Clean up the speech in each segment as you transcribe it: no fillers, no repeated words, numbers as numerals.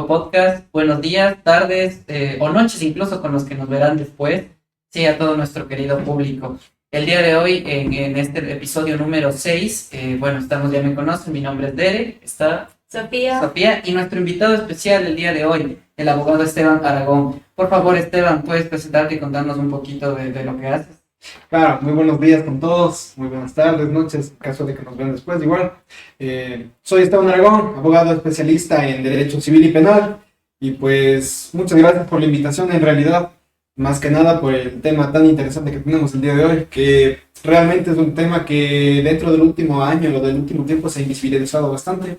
nuevo podcast. Buenos días, tardes o noches incluso con los que nos verán después. Sí, a todo nuestro querido público. El día de hoy, en este episodio número 6, estamos, ya me conocen, mi nombre es Dere, está Sofía y nuestro invitado especial el día de hoy, el abogado Esteban Aragón. Por favor, Esteban, ¿puedes presentarte y contarnos un poquito de lo que haces? Claro, muy buenos días con todos, muy buenas tardes, noches, en caso de que nos vean después, igual. Soy Esteban Aragón, abogado especialista en Derecho Civil y Penal, y pues muchas gracias por la invitación, en realidad, más que nada por el tema tan interesante que tenemos el día de hoy, que realmente es un tema que dentro del último año o del último tiempo se ha invisibilizado bastante,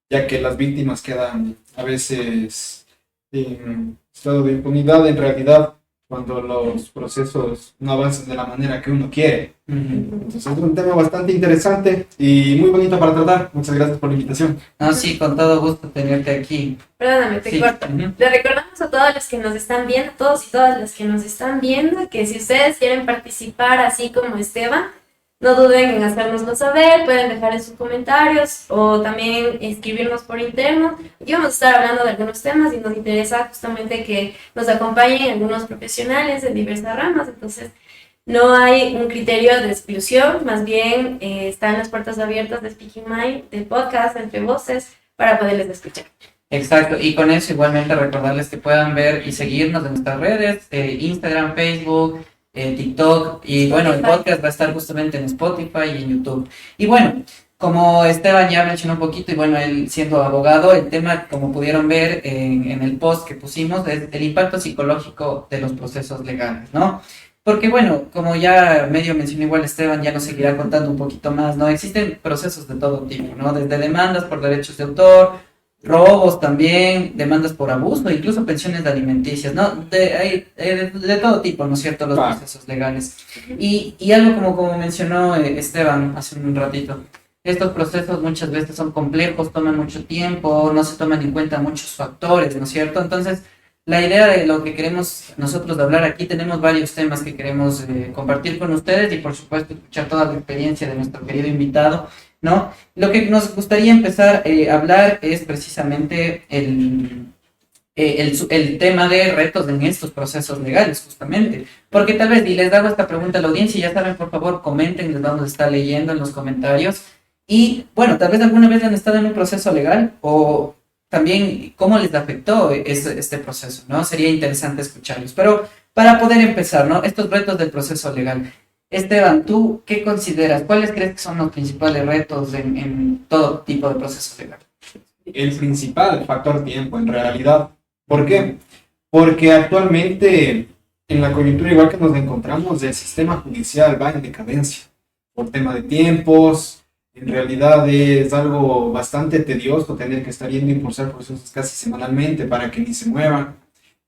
ya que las víctimas quedan a veces en estado de impunidad en realidad, cuando los procesos no avanzan de la manera que uno quiere. Entonces es un tema bastante interesante y muy bonito para tratar. Muchas gracias por la invitación. No, sí, con todo gusto tenerte aquí. Perdóname, te corto. Le recordamos a todos los que nos están viendo, todos y todas las que nos están viendo, que si ustedes quieren participar así como Esteban, no duden en hacérnoslo saber, pueden dejar en sus comentarios o también escribirnos por interno. Aquí vamos a estar hablando de algunos temas y nos interesa justamente que nos acompañen algunos profesionales de diversas ramas, entonces no hay un criterio de exclusión, más bien están las puertas abiertas de Speaking Mind, de podcast, entre voces, para poderles escuchar. Exacto, y con eso igualmente recordarles que puedan ver y seguirnos en nuestras redes, Instagram, Facebook, TikTok, y bueno, el podcast va a estar justamente en Spotify y en YouTube. Y bueno, como Esteban ya mencionó un poquito, y bueno, él siendo abogado, el tema, como pudieron ver en el post que pusimos, es el impacto psicológico de los procesos legales, ¿no? Porque bueno, como ya medio mencionó igual Esteban, ya nos seguirá contando un poquito más, ¿no? Existen procesos de todo tipo, ¿no? Desde demandas por derechos de autor, robos también, demandas por abuso, incluso pensiones alimenticias, ¿no? De todo tipo, ¿no es cierto? Los procesos legales. Y algo como mencionó Esteban hace un ratito, estos procesos muchas veces son complejos, toman mucho tiempo, no se toman en cuenta muchos factores, ¿no es cierto? Entonces, la idea de lo que queremos nosotros hablar aquí, tenemos varios temas que queremos compartir con ustedes y por supuesto escuchar toda la experiencia de nuestro querido invitado, ¿no? Lo que nos gustaría empezar a hablar es precisamente el tema de retos en estos procesos legales, justamente. Porque tal vez, y les hago esta pregunta a la audiencia, ya saben, por favor, comenten, les vamos a estar leyendo en los comentarios. Y bueno, tal vez alguna vez han estado en un proceso legal o también cómo les afectó este proceso, ¿no? Sería interesante escucharlos. Pero para poder empezar, ¿no? Estos retos del proceso legal. Esteban, ¿tú qué consideras? ¿Cuáles crees que son los principales retos en todo tipo de proceso legal? El principal factor tiempo, en realidad. ¿Por qué? Porque actualmente, en la coyuntura igual que nos encontramos, el sistema judicial va en decadencia. Por tema de tiempos, en realidad es algo bastante tedioso tener que estar yendo a impulsar procesos casi semanalmente para que ni se muevan.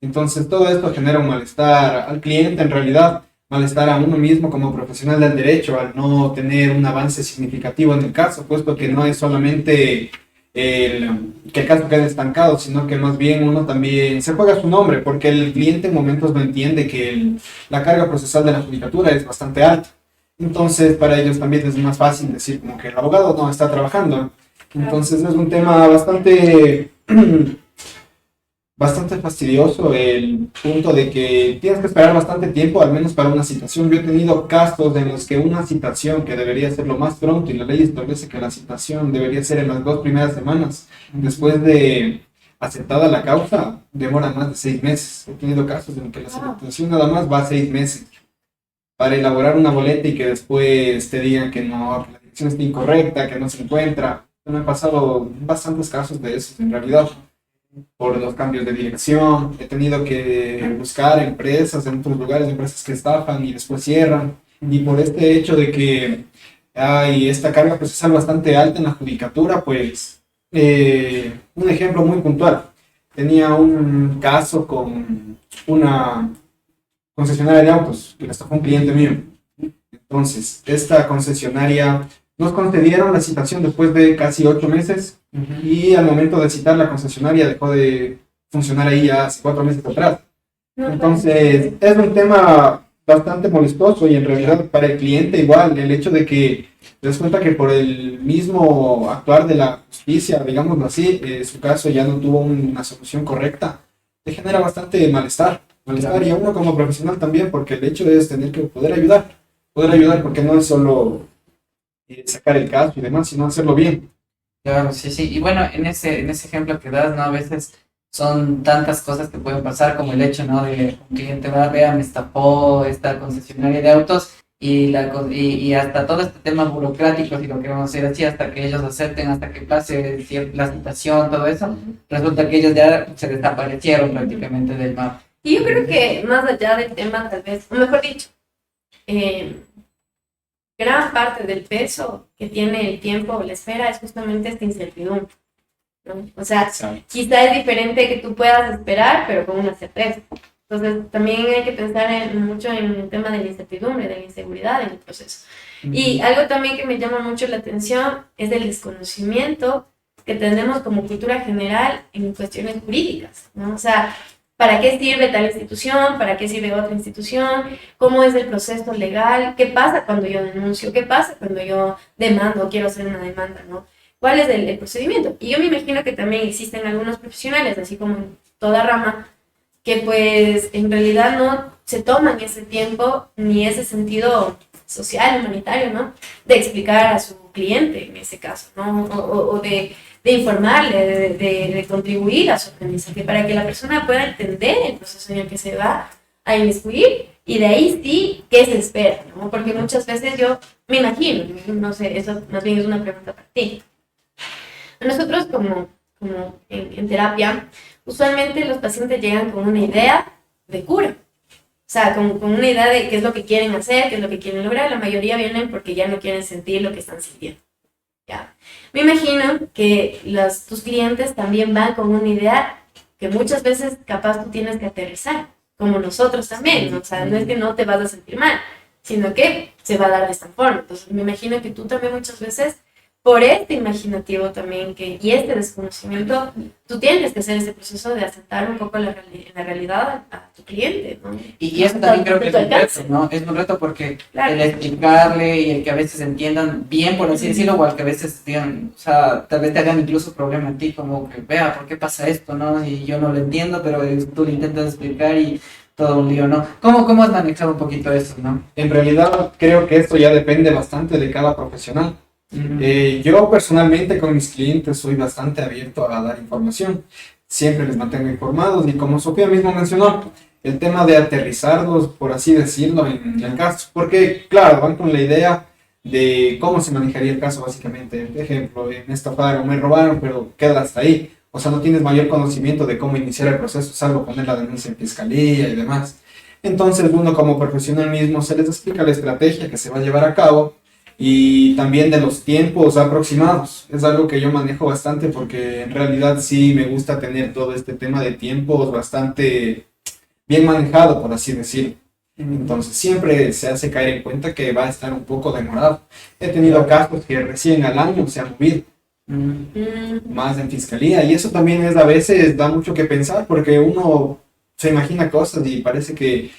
Entonces todo esto genera un malestar al cliente, en realidad, malestar a uno mismo como profesional del derecho al no tener un avance significativo en el caso, puesto que no es solamente que el caso quede estancado, sino que más bien uno también se juega su nombre, porque el cliente en momentos no entiende que la carga procesal de la judicatura es bastante alta. Entonces, para ellos también es más fácil decir como que el abogado no está trabajando. Entonces, es un tema bastante fastidioso el punto de que tienes que esperar bastante tiempo, al menos para una citación. Yo he tenido casos en los que una citación que debería ser lo más pronto, y la ley establece que la citación debería ser en las 2 primeras semanas, después de aceptada la causa, demora más de 6 meses. He tenido casos en que la citación nada más va a 6 meses para elaborar una boleta y que después te digan que no, que la dirección está incorrecta, que no se encuentra. Me han pasado bastantes casos de eso, en realidad, por los cambios de dirección. He tenido que buscar empresas en otros lugares, empresas que estafan y después cierran. Y por este hecho de que hay esta carga procesal bastante alta en la judicatura, pues, un ejemplo muy puntual. Tenía un caso con una concesionaria de autos, que le estafó un cliente mío. Entonces, esta concesionaria nos concedieron la citación después de casi 8 meses y al momento de citar la concesionaria dejó de funcionar ahí ya hace 4 meses atrás. Entonces, es un tema bastante molestoso y en realidad para el cliente igual, el hecho de que te das cuenta que por el mismo actuar de la justicia, digámoslo así, su caso ya no tuvo una solución correcta, te genera bastante malestar, y a uno como profesional también, porque el hecho es tener que poder ayudar porque no es solo sacar el caso y demás, sino hacerlo bien. Claro, sí, sí. Y bueno, en ese ejemplo que das, ¿no? A veces son tantas cosas que pueden pasar, como el hecho, ¿no? De un cliente va, vea, me estafó esta concesionaria de autos y hasta todo este tema burocrático, si lo queremos decir así, hasta que ellos acepten, hasta que pase la citación, todo eso, resulta que ellos ya se desaparecieron prácticamente del mapa. Y yo creo que más allá del tema, tal vez, o mejor dicho, gran parte del peso que tiene el tiempo o la espera es justamente esta incertidumbre, ¿no? O sea, quizá es diferente que tú puedas esperar, pero con una certeza. Entonces, también hay que pensar mucho en el tema de la incertidumbre, de la inseguridad en el proceso. Y algo también que me llama mucho la atención es el desconocimiento que tenemos como cultura general en cuestiones jurídicas, ¿no? O sea, ¿para qué sirve tal institución? ¿Para qué sirve otra institución? ¿Cómo es el proceso legal? ¿Qué pasa cuando yo denuncio? ¿Qué pasa cuando yo demando o quiero hacer una demanda, ¿no? ¿Cuál es el procedimiento? Y yo me imagino que también existen algunos profesionales, así como en toda rama, que pues en realidad no se toman ese tiempo ni ese sentido social, humanitario, ¿no? De explicar a su cliente en ese caso, ¿no? O de informarle, de contribuir a su aprendizaje para que la persona pueda entender el proceso en el que se va a inmiscuir y de ahí sí, ¿qué se espera? ¿No? Porque muchas veces yo me imagino, no sé, eso más bien es una pregunta para ti. Nosotros como en terapia, usualmente los pacientes llegan con una idea de cura. O sea, con una idea de qué es lo que quieren hacer, qué es lo que quieren lograr. La mayoría vienen porque ya no quieren sentir lo que están sintiendo. ¿Ya? Me imagino que tus clientes también van con una idea que muchas veces capaz tú tienes que aterrizar, como nosotros también, ¿no? O sea, no es que no te vas a sentir mal, sino que se va a dar de esta forma. Entonces, me imagino que tú también muchas veces, por este imaginativo también y este desconocimiento, tú tienes que hacer ese proceso de aceptar un poco la realidad a tu cliente, ¿no? Y eso también creo que es un reto, ¿no? Es un reto porque claro, el explicarle y el que a veces entiendan bien, por así decirlo, o al que a veces digan, o sea, tal vez te hagan incluso problema a ti, como que vea, ¿por qué pasa esto, no? Y yo no lo entiendo, pero tú lo intentas explicar y todo un lío, ¿no? ¿Cómo has manejado un poquito eso, no? En realidad creo que esto ya depende bastante de cada profesional. Yo personalmente con mis clientes soy bastante abierto a dar información, siempre les mantengo informados y como Sofía mismo mencionó, el tema de aterrizarlos, por así decirlo, en el caso, porque claro, van con la idea de cómo se manejaría el caso básicamente. Por ejemplo, me estafaron, me robaron, pero queda hasta ahí, o sea, no tienes mayor conocimiento de cómo iniciar el proceso, salvo poner la denuncia en fiscalía y demás. Entonces uno como profesional mismo se les explica la estrategia que se va a llevar a cabo y también de los tiempos aproximados. Es algo que yo manejo bastante porque en realidad sí me gusta tener todo este tema de tiempos bastante bien manejado, por así decirlo. Entonces siempre se hace caer en cuenta que va a estar un poco demorado. He tenido casos que recién al año se han movido más en fiscalía y eso también es a veces da mucho que pensar porque uno se imagina cosas y parece que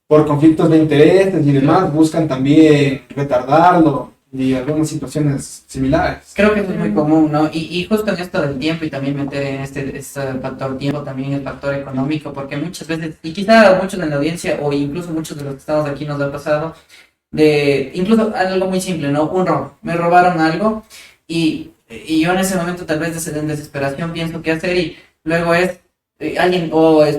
por conflictos de intereses y demás, buscan también retardarlo y algunas situaciones similares. Creo que eso es muy común, ¿no? Y justo en esto del tiempo y también meter en este factor tiempo, también el factor económico, porque muchas veces, y quizá muchos en la audiencia o incluso muchos de los que estamos aquí nos ha pasado, incluso algo muy simple, ¿no? Un robo. Me robaron algo y yo en ese momento tal vez en desesperación pienso qué hacer y luego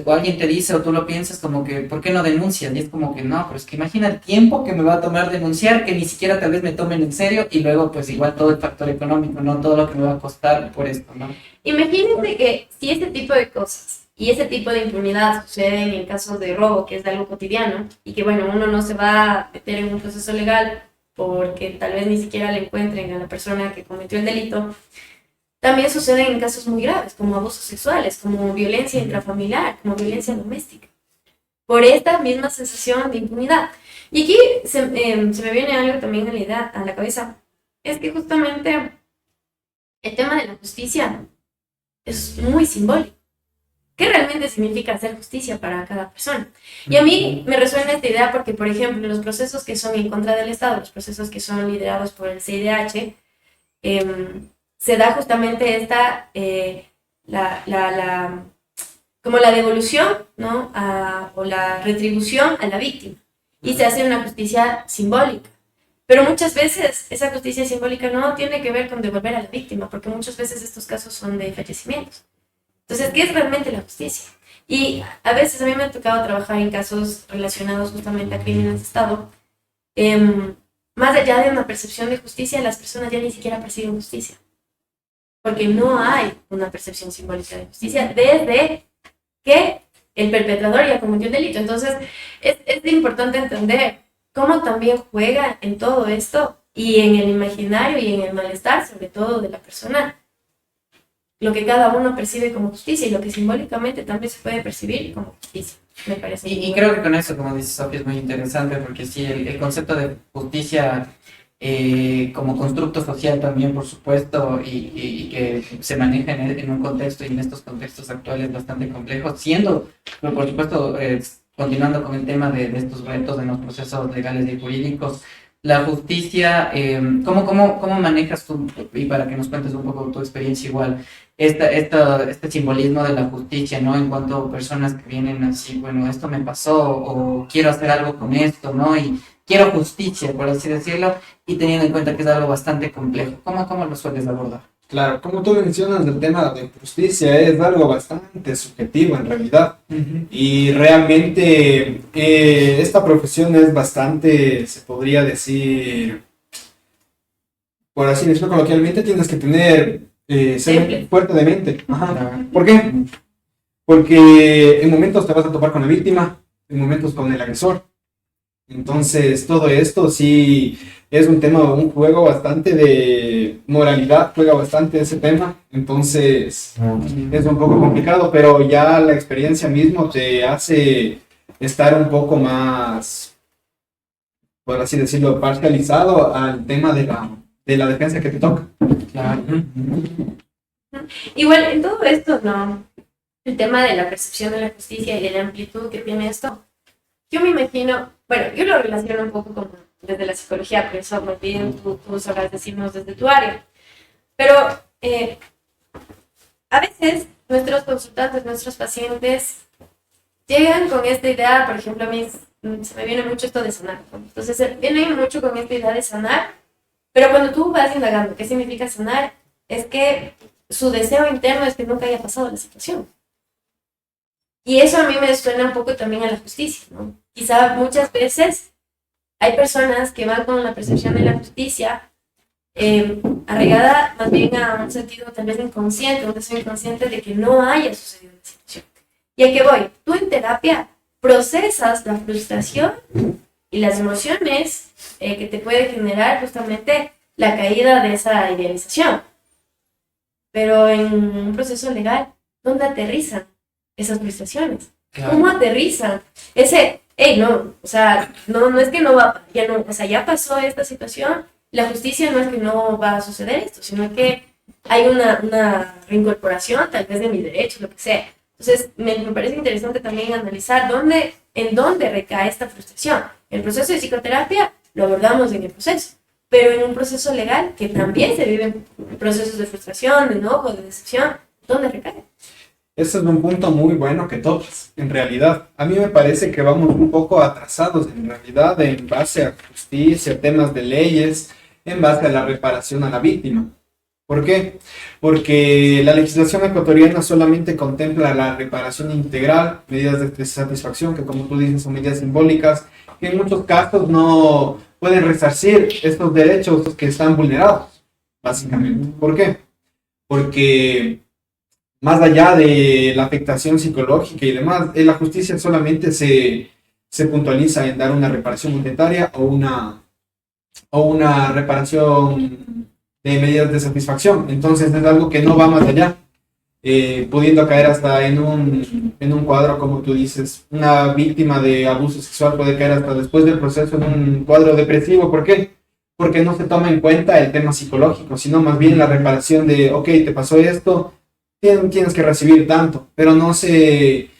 alguien te dice o tú lo piensas como que ¿por qué no denuncias? Y es como que no, pero es que imagina el tiempo que me va a tomar denunciar, que ni siquiera tal vez me tomen en serio y luego pues igual todo el factor económico, no todo lo que me va a costar por esto, ¿no? Imagínense que si este tipo de cosas y ese tipo de impunidad suceden en casos de robo, que es algo cotidiano, y que bueno, uno no se va a meter en un proceso legal porque tal vez ni siquiera le encuentren a la persona que cometió el delito. También suceden en casos muy graves, como abusos sexuales, como violencia intrafamiliar, como violencia doméstica, por esta misma sensación de impunidad. Y aquí se me viene algo también a la cabeza, es que justamente el tema de la justicia es muy simbólico. ¿qué realmente significa hacer justicia para cada persona? Y a mí me resuena esta idea porque, por ejemplo, los procesos que son en contra del Estado, los procesos que son liderados por el CIDH, se da justamente esta, como la devolución, ¿no? O la retribución a la víctima. Y se hace una justicia simbólica. Pero muchas veces esa justicia simbólica no tiene que ver con devolver a la víctima, porque muchas veces estos casos son de fallecimientos. Entonces, ¿qué es realmente la justicia? Y a veces a mí me ha tocado trabajar en casos relacionados justamente a crímenes de Estado. Más allá de una percepción de justicia, las personas ya ni siquiera perciben justicia. Porque no hay una percepción simbólica de justicia desde que el perpetrador ya cometió un delito. Entonces, es importante entender cómo también juega en todo esto y en el imaginario y en el malestar, sobre todo de la persona, lo que cada uno percibe como justicia y lo que simbólicamente también se puede percibir como justicia, me parece. Y creo que con eso, como dice Sofía, es muy interesante porque sí, el concepto de justicia como constructo social también, por supuesto, y que se maneja en un contexto y en estos contextos actuales bastante complejos, siendo, pero por supuesto, continuando con el tema de estos retos en los procesos legales y jurídicos, la justicia, ¿cómo manejas tú, y para que nos cuentes un poco tu experiencia igual, este simbolismo de la justicia, ¿no? En cuanto a personas que vienen así, bueno, esto me pasó, o quiero hacer algo con esto, ¿no? Y quiero justicia, por así decirlo, y teniendo en cuenta que es algo bastante complejo. ¿Cómo lo sueles abordar? Claro, como tú mencionas, el tema de justicia es algo bastante subjetivo en realidad. Y realmente esta profesión es bastante, se podría decir, por así decirlo coloquialmente, tienes que tener, ser fuerte de mente. Ajá. ¿Por qué? Porque en momentos te vas a topar con la víctima, en momentos con el agresor. Entonces, todo esto sí es un tema, un juego bastante de moralidad, juega bastante ese tema. Entonces, es un poco complicado, pero ya la experiencia mismo te hace estar un poco más, por así decirlo, parcializado al tema de la defensa que te toca. Claro. Igual, en todo esto, ¿no? El tema de la percepción de la justicia y de la amplitud que tiene esto, yo me imagino, bueno, yo lo relaciono un poco como desde la psicología, pero eso más bien tú sabrás decirnos desde tu área. Pero a veces nuestros consultantes, nuestros pacientes llegan con esta idea, por ejemplo, a mí se me viene mucho esto de sanar, ¿no? Entonces vienen mucho con esta idea de sanar, pero cuando tú vas indagando qué significa sanar, es que su deseo interno es que nunca haya pasado la situación. Y eso a mí me suena un poco también a la justicia, ¿no? Quizá muchas veces hay personas que van con la percepción de la justicia arraigada más bien a un sentido tal vez inconsciente, un deseo inconsciente de que no haya sucedido la situación. ¿Y a qué voy? Tú en terapia procesas la frustración y las emociones que te puede generar justamente la caída de esa idealización. Pero en un proceso legal, ¿dónde aterrizan esas frustraciones? Claro. ¿Cómo aterrizan? No, o sea, no es que no va, ya no, o sea, ya pasó esta situación, la justicia no es que no va a suceder esto, sino que hay una reincorporación tal vez de mis derechos, lo que sea. Entonces, me parece interesante también analizar en dónde recae esta frustración. El proceso de psicoterapia lo abordamos en el proceso, pero en un proceso legal que también se viven procesos de frustración, de enojo, de decepción, ¿dónde recae? Ese es un punto muy bueno que tocas, en realidad. A mí me parece que vamos un poco atrasados, en realidad, en base a justicia, temas de leyes, en base a la reparación a la víctima. ¿Por qué? Porque la legislación ecuatoriana solamente contempla la reparación integral, medidas de satisfacción, que como tú dices son medidas simbólicas, que en muchos casos no pueden resarcir estos derechos que están vulnerados, básicamente. ¿Por qué? Porque más allá de la afectación psicológica y demás, la justicia solamente se puntualiza en dar una reparación monetaria o una reparación de medidas de satisfacción. Entonces es algo que no va más allá, pudiendo caer hasta en un cuadro, como tú dices, una víctima de abuso sexual puede caer hasta después del proceso en un cuadro depresivo. ¿Por qué? Porque no se toma en cuenta el tema psicológico, sino más bien la reparación de, ok, te pasó esto, tienes que recibir tanto, pero no se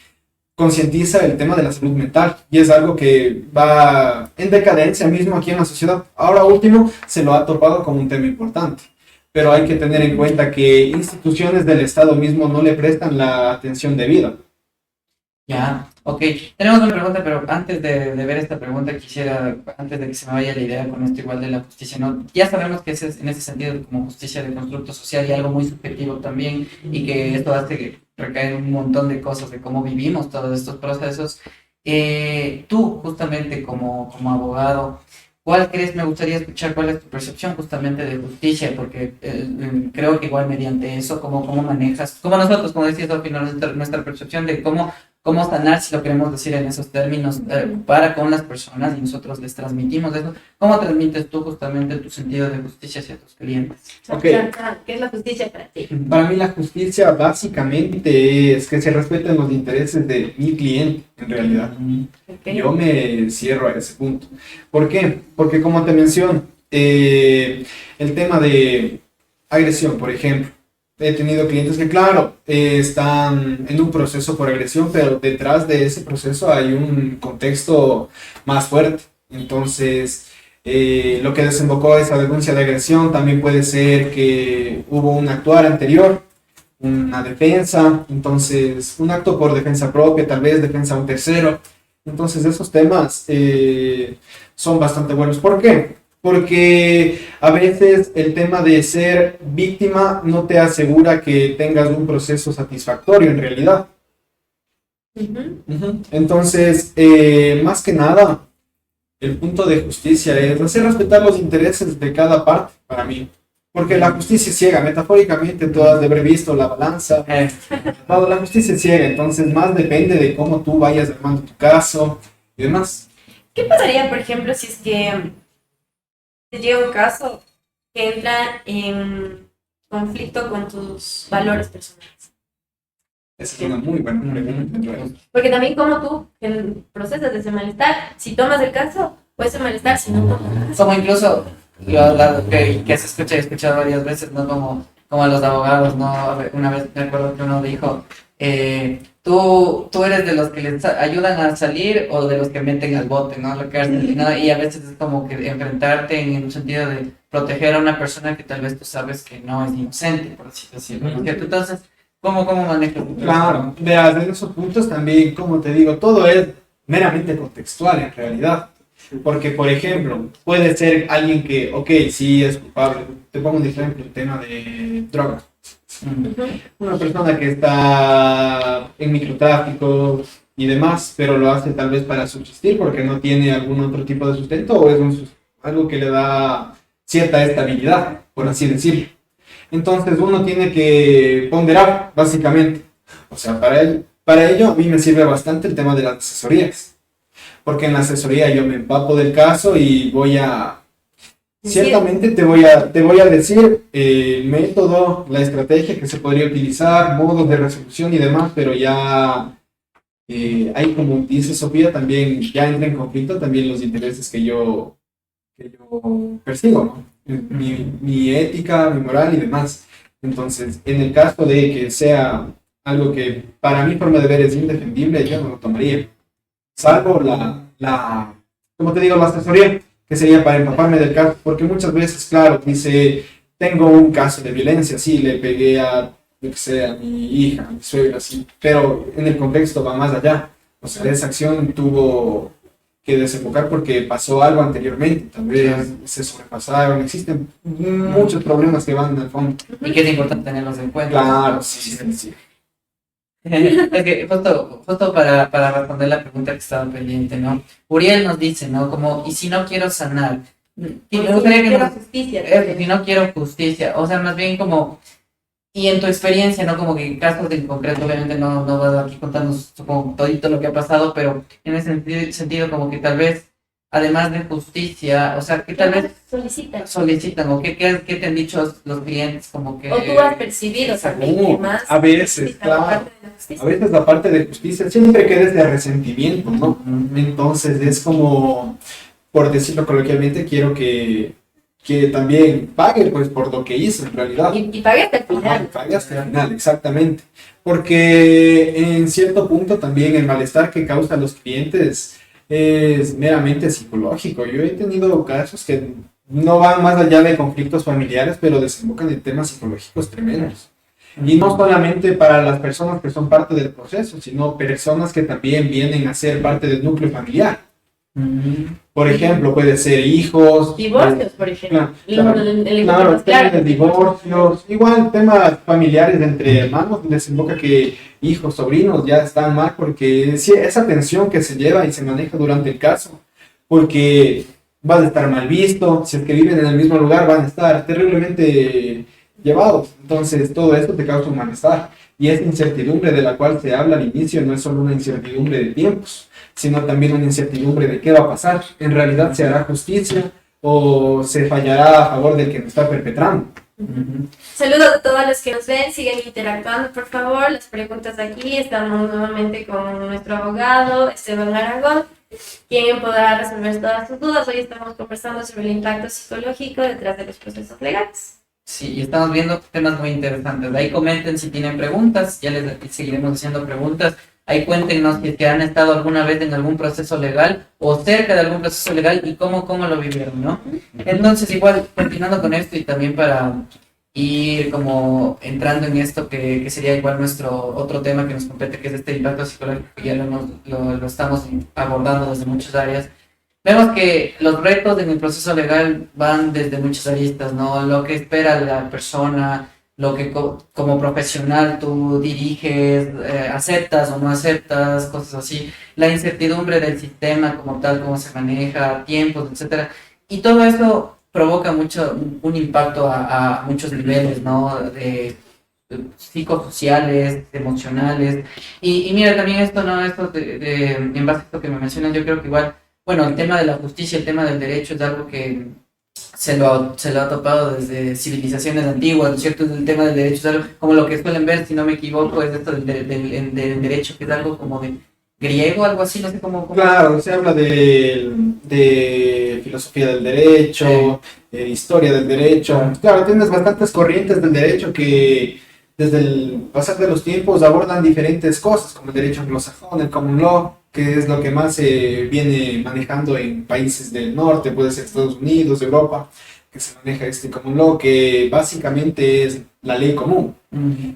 concientiza el tema de la salud mental y es algo que va en decadencia mismo aquí en la sociedad. Ahora último se lo ha topado como un tema importante, pero hay que tener en cuenta que instituciones del Estado mismo no le prestan la atención debida. Ya, ok. Tenemos una pregunta, pero antes de ver esta pregunta quisiera, antes de que se me vaya la idea con esto igual de la justicia, ¿no? Ya sabemos que ese es, en ese sentido como justicia de constructo social y algo muy subjetivo también y que esto hace que recae un montón de cosas de cómo vivimos todos estos procesos. Tú, justamente como abogado, ¿cuál crees? Me gustaría escuchar cuál es tu percepción justamente de justicia, porque creo que igual mediante eso, cómo manejas, como nosotros, como decías al final, nuestra percepción de cómo sanar, si lo queremos decir en esos términos, para con las personas y nosotros les transmitimos eso. ¿Cómo transmites tú justamente tu sentido de justicia hacia tus clientes? Ok. ¿Qué es la justicia para ti? Para mí la justicia básicamente es que se respeten los intereses de mi cliente, en realidad. Okay. Yo me cierro a ese punto. ¿Por qué? Porque como te menciono, el tema de agresión, por ejemplo, he tenido clientes que, claro, están en un proceso por agresión, pero detrás de ese proceso hay un contexto más fuerte. Entonces, lo que desembocó esa denuncia de agresión también puede ser que hubo un actuar anterior, una defensa, entonces un acto por defensa propia, tal vez defensa a un tercero. Entonces esos temas son bastante buenos. ¿Por qué? Porque a veces el tema de ser víctima no te asegura que tengas un proceso satisfactorio en realidad. Entonces, más que nada, el punto de justicia es hacer respetar los intereses de cada parte para mí. Porque la justicia es ciega, metafóricamente tú has de haber visto la balanza. No, la justicia es ciega, entonces más depende de cómo tú vayas armando tu caso y demás. ¿Qué pasaría, por ejemplo, si es que te llega un caso que entra en conflicto con tus valores personales? Esa es una muy buena pregunta. Porque también como tú, en procesos de ese malestar, si tomas el caso, puede ser malestar, si no tomas. Como incluso que se escucha, he escuchado varias veces, ¿no? Como a los abogados, ¿no? Una vez me acuerdo que uno dijo, tú eres de los que les ayudan a salir o de los que meten al bote, ¿no? La cárcel, ¿no? Y a veces es como que enfrentarte en un sentido de proteger a una persona que tal vez tú sabes que no es inocente, por así decirlo, ¿no? Entonces, ¿cómo manejas? Claro, veas, en esos puntos también, como te digo, todo es meramente contextual en realidad. Porque, por ejemplo, puede ser alguien que, ok, sí es culpable. Te pongo un ejemplo, el tema de drogas. Una persona que está en microtráfico y demás, pero lo hace tal vez para subsistir porque no tiene algún otro tipo de sustento o es algo que le da cierta estabilidad, por así decirlo. Entonces uno tiene que ponderar, básicamente. O sea, para ello a mí me sirve bastante el tema de las asesorías. Porque en la asesoría yo me empapo del caso y ciertamente te voy a decir el método, la estrategia que se podría utilizar, modos de resolución y demás, pero ya hay, como dice Sofía, también ya entra en conflicto también los intereses que yo persigo, ¿no? Mi ética, mi moral y demás. Entonces, en el caso de que sea algo que para mi forma de ver es indefendible, yo no lo tomaría. Salvo como te digo, la asesoría, que sería para empaparme del caso, porque muchas veces, claro, dice, tengo un caso de violencia, sí, le pegué a, lo que sea, a mi hija, a mi suegra, sí, pero en el contexto va más allá. O sea, esa acción tuvo que desembocar porque pasó algo anteriormente, tal vez se sobrepasaron, existen muchos problemas que van al fondo. Y que es importante tenerlos en cuenta. Claro, sí. Es que justo para responder la pregunta que estaba pendiente, ¿no? Uriel nos dice, ¿no? Como, ¿y si no quiero sanar? Y me gustaría que nos... Si no quiero justicia, o sea, más bien como... Y en tu experiencia, ¿no? Como que casos en concreto, obviamente no vas aquí contarnos como todito lo que ha pasado, pero en ese sentido como que tal vez, además de justicia, o sea, que tal vez solicitan o qué te han dicho los clientes, como que... O tú has percibido también más. A veces, claro. A veces la parte de justicia siempre queda de resentimiento, ¿no? Entonces es como, por decirlo coloquialmente, quiero que que también pague pues por lo que hizo en realidad. Y pague hasta el final. Ajá, pague hasta el final, exactamente. Porque en cierto punto también el malestar que causan los clientes es meramente psicológico. Yo he tenido casos que no van más allá de conflictos familiares, pero desembocan en temas psicológicos tremendos. Y no solamente para las personas que son parte del proceso, sino personas que también vienen a ser parte del núcleo familiar. Por ejemplo, puede ser hijos. Divorcios, por ejemplo. Claro, temas de divorcios. Igual temas familiares entre hermanos desemboca que hijos, sobrinos ya están mal porque sí, esa tensión que se lleva y se maneja durante el caso, porque van a estar mal visto, si es que viven en el mismo lugar van a estar terriblemente llevados. Entonces todo esto te causa un malestar. Y esa incertidumbre de la cual se habla al inicio no es solo una incertidumbre de tiempos, sino también una incertidumbre de qué va a pasar. En realidad se hará justicia o se fallará a favor del que nos está perpetrando. Saludos a todos los que nos ven, sigan interactuando por favor, las preguntas aquí, estamos nuevamente con nuestro abogado Esteban Aragón, quien podrá resolver todas sus dudas. Hoy estamos conversando sobre el impacto psicológico detrás de los procesos legales. Sí, y estamos viendo temas muy interesantes. Ahí comenten si tienen preguntas, ya les seguiremos haciendo preguntas. Ahí cuéntenos si es que han estado alguna vez en algún proceso legal o cerca de algún proceso legal y cómo lo vivieron, ¿no? Entonces, igual, continuando con esto y también para ir como entrando en esto que sería igual nuestro otro tema que nos compete, que es este impacto psicológico, que ya lo estamos abordando desde muchas áreas. Vemos que los retos en el proceso legal van desde muchas aristas, ¿no? Lo que espera la persona, lo que como profesional tú diriges, aceptas o no aceptas, cosas así. La incertidumbre del sistema como tal, cómo se maneja, tiempos, etcétera. Y todo eso provoca un impacto a muchos niveles, ¿no? De psicosociales, emocionales. Y mira, también esto, ¿no? Esto en base a esto que me mencionas, yo creo que igual, bueno, el tema de la justicia, el tema del derecho es algo que se lo ha topado desde civilizaciones antiguas, ¿no es cierto? El tema del derecho es algo como lo que suelen ver, si no me equivoco, es esto del derecho, que es algo como de griego, algo así, no sé cómo. Claro, se habla de filosofía del derecho, historia del derecho. Claro, tienes bastantes corrientes del derecho que desde el pasar de los tiempos abordan diferentes cosas, como el derecho anglosajón, el common law, que es lo que más se viene manejando en países del norte, puede ser Estados Unidos, Europa, que se maneja este common law, que básicamente es la ley común.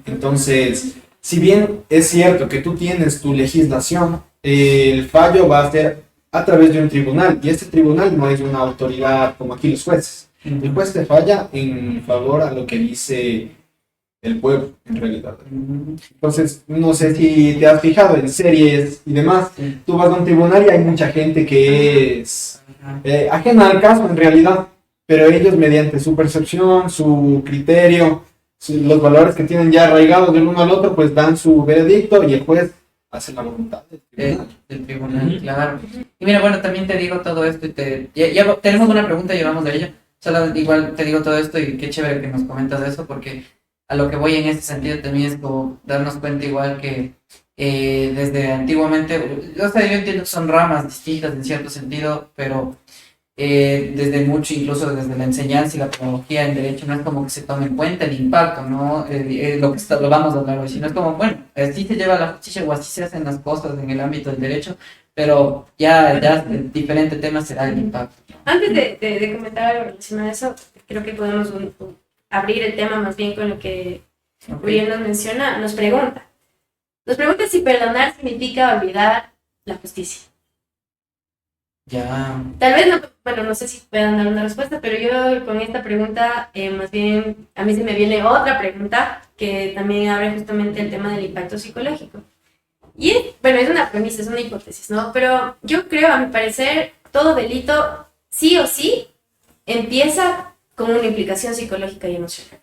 Entonces, si bien es cierto que tú tienes tu legislación, el fallo va a ser a través de un tribunal, y este tribunal no es una autoridad como aquí los jueces. El juez te falla en favor a lo que dice el pueblo, en realidad. Entonces, no sé si te has fijado en series y demás, tú vas a un tribunal y hay mucha gente que es ajena al caso, en realidad, pero ellos mediante su percepción, su criterio, los valores que tienen ya arraigados del uno al otro, pues dan su veredicto y el juez hace la voluntad del tribunal, claro. Y mira, bueno, también te digo todo esto y ya tenemos una pregunta y vamos de ella. Solo igual te digo todo esto y qué chévere que nos comentas de eso, porque a lo que voy en este sentido también es como darnos cuenta igual que desde antiguamente, o sea, yo entiendo que son ramas distintas en cierto sentido, pero desde mucho, incluso desde la enseñanza y la pedagogía en derecho, no es como que se tome en cuenta el impacto, ¿no? Lo vamos a hablar hoy, sino es como, bueno, así se lleva la justicia o así se hacen las cosas en el ámbito del derecho, pero ya el diferente tema será el impacto. Antes de comentar algo relacionado a eso, creo que podemos abrir el tema más bien con lo que Uriel nos menciona, nos pregunta si perdonar significa olvidar la justicia. Ya. Tal vez no, bueno, no sé si puedan dar una respuesta, pero yo con esta pregunta, más bien, a mí se me viene otra pregunta que también abre justamente el tema del impacto psicológico. Y, bueno, es una premisa, es una hipótesis, ¿no? Pero yo creo, a mi parecer, todo delito, sí o sí, empieza con una implicación psicológica y emocional.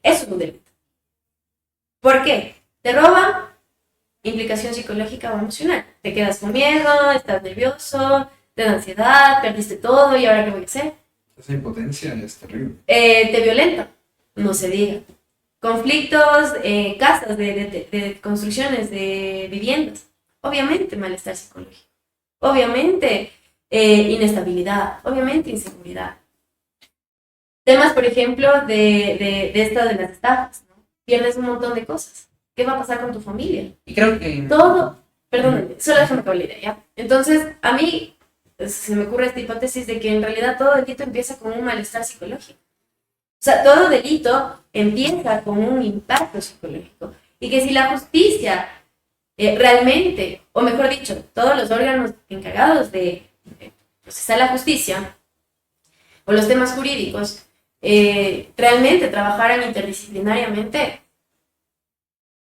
Eso es un delito. ¿Por qué? Te roban, implicación psicológica o emocional. Te quedas con miedo, estás nervioso, te da ansiedad, perdiste todo y ahora ¿qué voy a hacer? Esa impotencia es terrible. Te violenta, no se diga. Conflictos, casas, de construcciones, de viviendas. Obviamente malestar psicológico. Obviamente inestabilidad, obviamente inseguridad. Temas, por ejemplo, de esto de las estafas, ¿no? Pierdes un montón de cosas. ¿Qué va a pasar con tu familia? Y creo que... Todo, perdónenme, solo déjame acabar la idea, ¿ya? Entonces, a mí se me ocurre esta hipótesis de que en realidad todo delito empieza con un malestar psicológico. O sea, todo delito empieza con un impacto psicológico. Y que si la justicia realmente, o mejor dicho, todos los órganos encargados de procesar la justicia, o los temas jurídicos, realmente trabajaran interdisciplinariamente,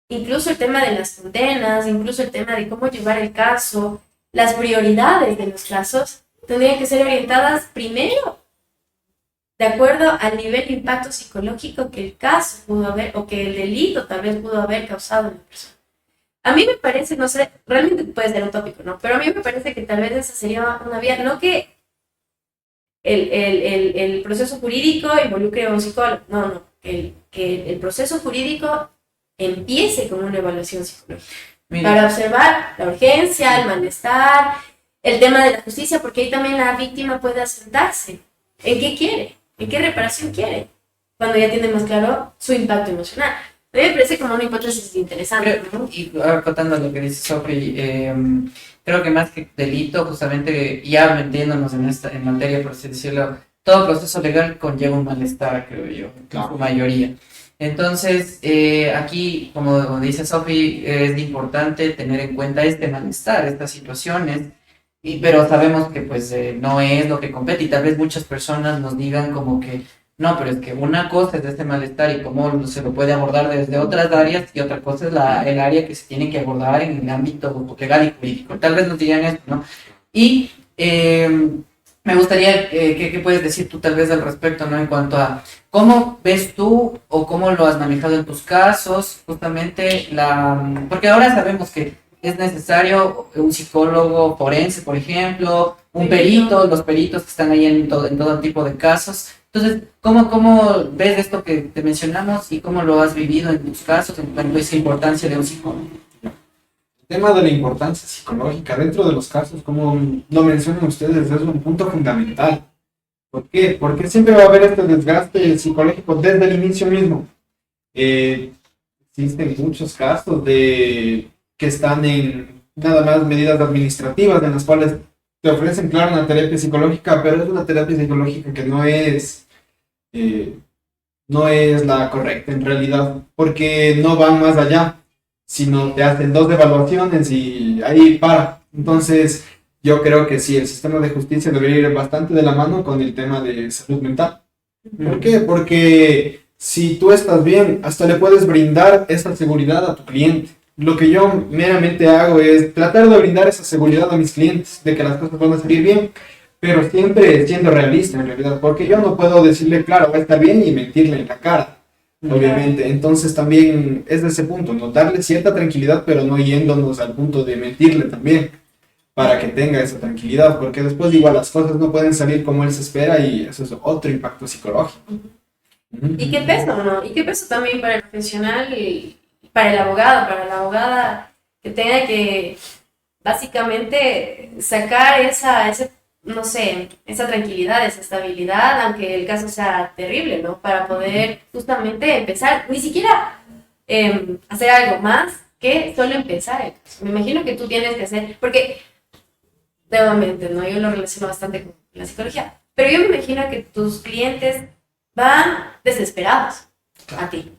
incluso el tema de las condenas, incluso el tema de cómo llevar el caso, las prioridades de los casos, tendrían que ser orientadas primero de acuerdo al nivel de impacto psicológico que el caso pudo haber, o que el delito tal vez pudo haber causado en la persona. A mí me parece, no sé, realmente puede ser utópico, ¿no? Pero a mí me parece que tal vez esa sería una vía, no que el proceso jurídico involucre a un psicólogo, no, que el proceso jurídico empiece con una evaluación psicológica. Mira, para observar la urgencia, el malestar, el tema de la justicia, porque ahí también la víctima puede asentarse. ¿En qué quiere? ¿En qué reparación quiere? Cuando ya tiene más claro su impacto emocional. A mí me parece como una hipótesis interesante, ¿no? Y acotando lo que dice Sofri, creo que más que delito, justamente, ya metiéndonos en materia, por así decirlo, todo proceso legal conlleva un malestar, creo yo, en su mayoría. Entonces, aquí, como dice Sofri, es importante tener en cuenta este malestar, estas situaciones, pero sabemos que pues no es lo que compete, y tal vez muchas personas nos digan como que no, pero es que una cosa es este malestar y cómo se lo puede abordar desde otras áreas, y otra cosa es el área que se tiene que abordar en el ámbito legal y jurídico. Tal vez nos digan esto, ¿no? Y me gustaría, ¿qué puedes decir tú tal vez al respecto, ¿no? En cuanto a cómo ves tú o cómo lo has manejado en tus casos, justamente porque ahora sabemos que es necesario un psicólogo forense, por ejemplo, un perito, los peritos que están ahí en todo tipo de casos. Entonces, ¿cómo ves esto que te mencionamos y cómo lo has vivido en tus casos en cuanto a esa importancia de un psicólogo? El tema de la importancia psicológica dentro de los casos, como lo mencionan ustedes, es un punto fundamental. ¿Por qué? Porque siempre va a haber este desgaste psicológico desde el inicio mismo. Existen muchos casos que están en nada más medidas administrativas en las cuales te ofrecen, claro, una terapia psicológica, pero es una terapia psicológica que no es la correcta en realidad, porque no van más allá, sino te hacen 2 evaluaciones y ahí para. Entonces, yo creo que sí, el sistema de justicia debería ir bastante de la mano con el tema de salud mental. ¿Por qué? Porque si tú estás bien, hasta le puedes brindar esa seguridad a tu cliente. Lo que yo meramente hago es tratar de brindar esa seguridad a mis clientes, de que las cosas van a salir bien, pero siempre siendo realista en realidad, porque yo no puedo decirle, claro, va a estar bien y mentirle en la cara, obviamente. Entonces también es de ese punto, ¿no? Darle cierta tranquilidad, pero no yéndonos al punto de mentirle también, para que tenga esa tranquilidad, porque después igual las cosas no pueden salir como él se espera y eso es otro impacto psicológico. ¿Y qué peso, no? ¿Y qué peso también para el profesional y para el abogado, para la abogada, que tenga que básicamente sacar esa tranquilidad, esa estabilidad, aunque el caso sea terrible, ¿no? Para poder justamente empezar, ni siquiera hacer algo más que solo empezar el caso. Me imagino que tú tienes que hacer, porque nuevamente, ¿no? Yo lo relaciono bastante con la psicología, pero yo me imagino que tus clientes van desesperados a ti.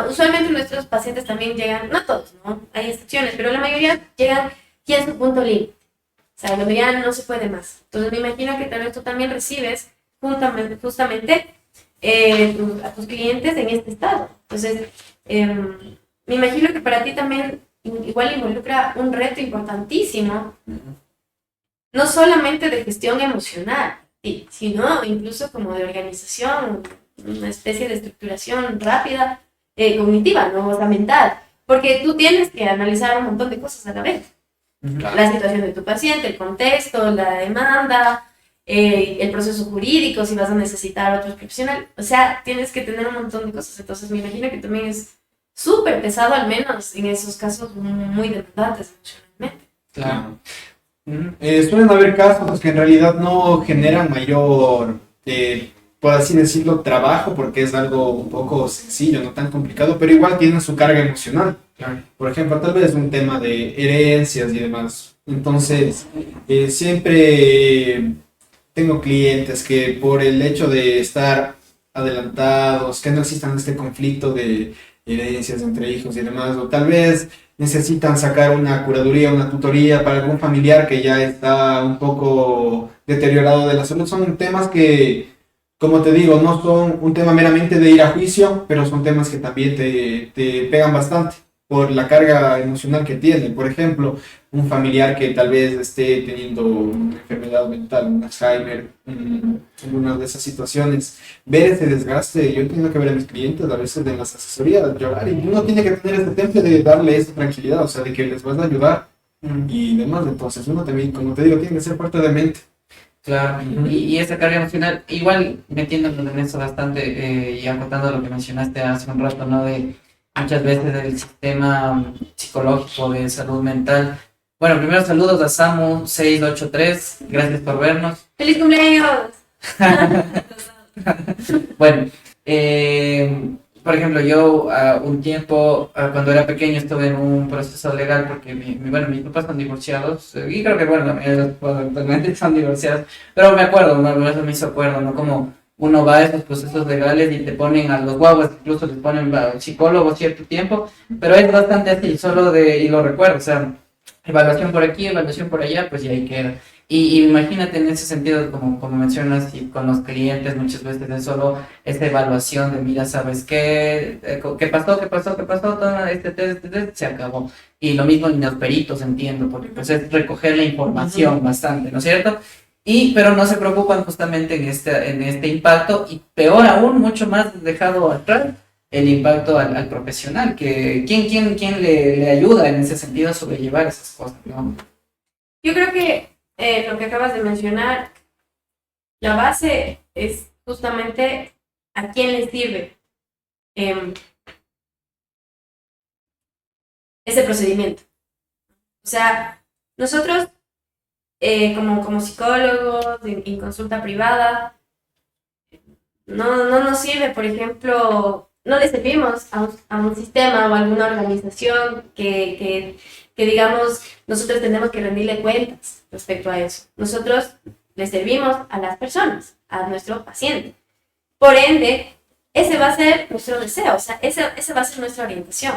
Usualmente nuestros pacientes también llegan, no todos, ¿no? Hay excepciones, pero la mayoría llegan ya en su punto límite. O sea, donde ya no se puede más. Entonces me imagino que tal vez tú también recibes justamente a tus clientes en este estado. Entonces, me imagino que para ti también igual involucra un reto importantísimo, no solamente de gestión emocional, sino incluso como de organización, una especie de estructuración rápida, cognitiva, ¿no? O sea, mental, porque tú tienes que analizar un montón de cosas a la vez. La situación de tu paciente, el contexto, la demanda, el proceso jurídico, si vas a necesitar otro profesional, o sea, tienes que tener un montón de cosas. Entonces me imagino que también es súper pesado, al menos en esos casos muy demandantes emocionalmente. Claro. Suelen haber casos que en realidad no generan mayor, por así decirlo, trabajo, porque es algo un poco sencillo, no tan complicado, pero igual tienen su carga emocional. Claro. Por ejemplo, tal vez un tema de herencias y demás. Entonces, siempre tengo clientes que por el hecho de estar adelantados, que no existan este conflicto de herencias entre hijos y demás, o tal vez necesitan sacar una curaduría, una tutoría para algún familiar que ya está un poco deteriorado de la salud. Son temas que, como te digo, no son un tema meramente de ir a juicio, pero son temas que también te pegan bastante por la carga emocional que tiene. Por ejemplo, un familiar que tal vez esté teniendo una enfermedad mental, un Alzheimer, alguna de esas situaciones, ver ese desgaste. Yo tengo que ver a mis clientes a veces de las asesorías llorar, y uno tiene que tener este temple de darle esa tranquilidad, o sea, de que les vas a ayudar y demás. Entonces uno también, como te digo, tiene que ser parte de mente. Claro, y esa carga emocional, igual metiéndonos en eso bastante y acotando lo que mencionaste hace un rato, ¿no? De muchas veces del sistema psicológico de salud mental. Bueno, primero saludos a Samu683, gracias por vernos. ¡Feliz cumpleaños! Bueno, por ejemplo, yo un tiempo, cuando era pequeño, estuve en un proceso legal porque bueno, mis papás son divorciados, y creo que, bueno, la mayoría de los papás actualmente son divorciados, pero me acuerdo, ¿no? Eso me hizo acuerdo, ¿no? Como uno va a esos procesos legales y te ponen a los guaguas, incluso les ponen psicólogo cierto tiempo, pero es bastante así, y lo recuerdo, o sea, evaluación por aquí, evaluación por allá, pues y ahí queda. Y imagínate en ese sentido, como mencionas, y con los clientes muchas veces es solo esta evaluación de, mira, ¿sabes qué? ¿Qué pasó? ¿Qué pasó? ¿Qué pasó? Todo este test, se acabó. Y lo mismo en los peritos, entiendo, porque pues es recoger la información bastante, ¿no es cierto? Pero no se preocupan justamente en este impacto, y peor aún, mucho más dejado atrás, el impacto al profesional, que ¿quién le ayuda en ese sentido a sobrellevar esas cosas, ¿no? Yo creo que lo que acabas de mencionar, la base es justamente a quién le sirve ese procedimiento. O sea, nosotros como psicólogos en consulta privada, no nos sirve, por ejemplo, no le servimos a un sistema o a alguna organización que digamos, nosotros tenemos que rendirle cuentas respecto a eso. Nosotros le servimos a las personas, a nuestro paciente. Por ende, ese va a ser nuestro deseo, o sea, esa va a ser nuestra orientación.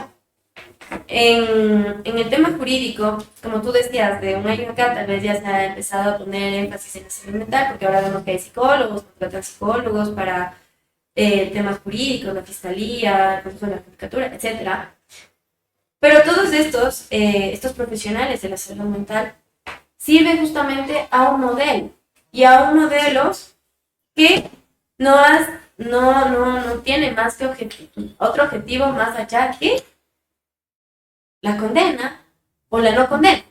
En el tema jurídico, como tú decías, de un año acá tal vez ya se ha empezado a poner énfasis en la salud mental, porque ahora vemos que hay psicólogos, contratan psicólogos para temas jurídicos, la fiscalía, el proceso de la judicatura, etc. Pero todos estos profesionales de la salud mental sirven justamente a un modelo, y a un modelo que no tiene más que otro objetivo más allá que la condena o la no condena,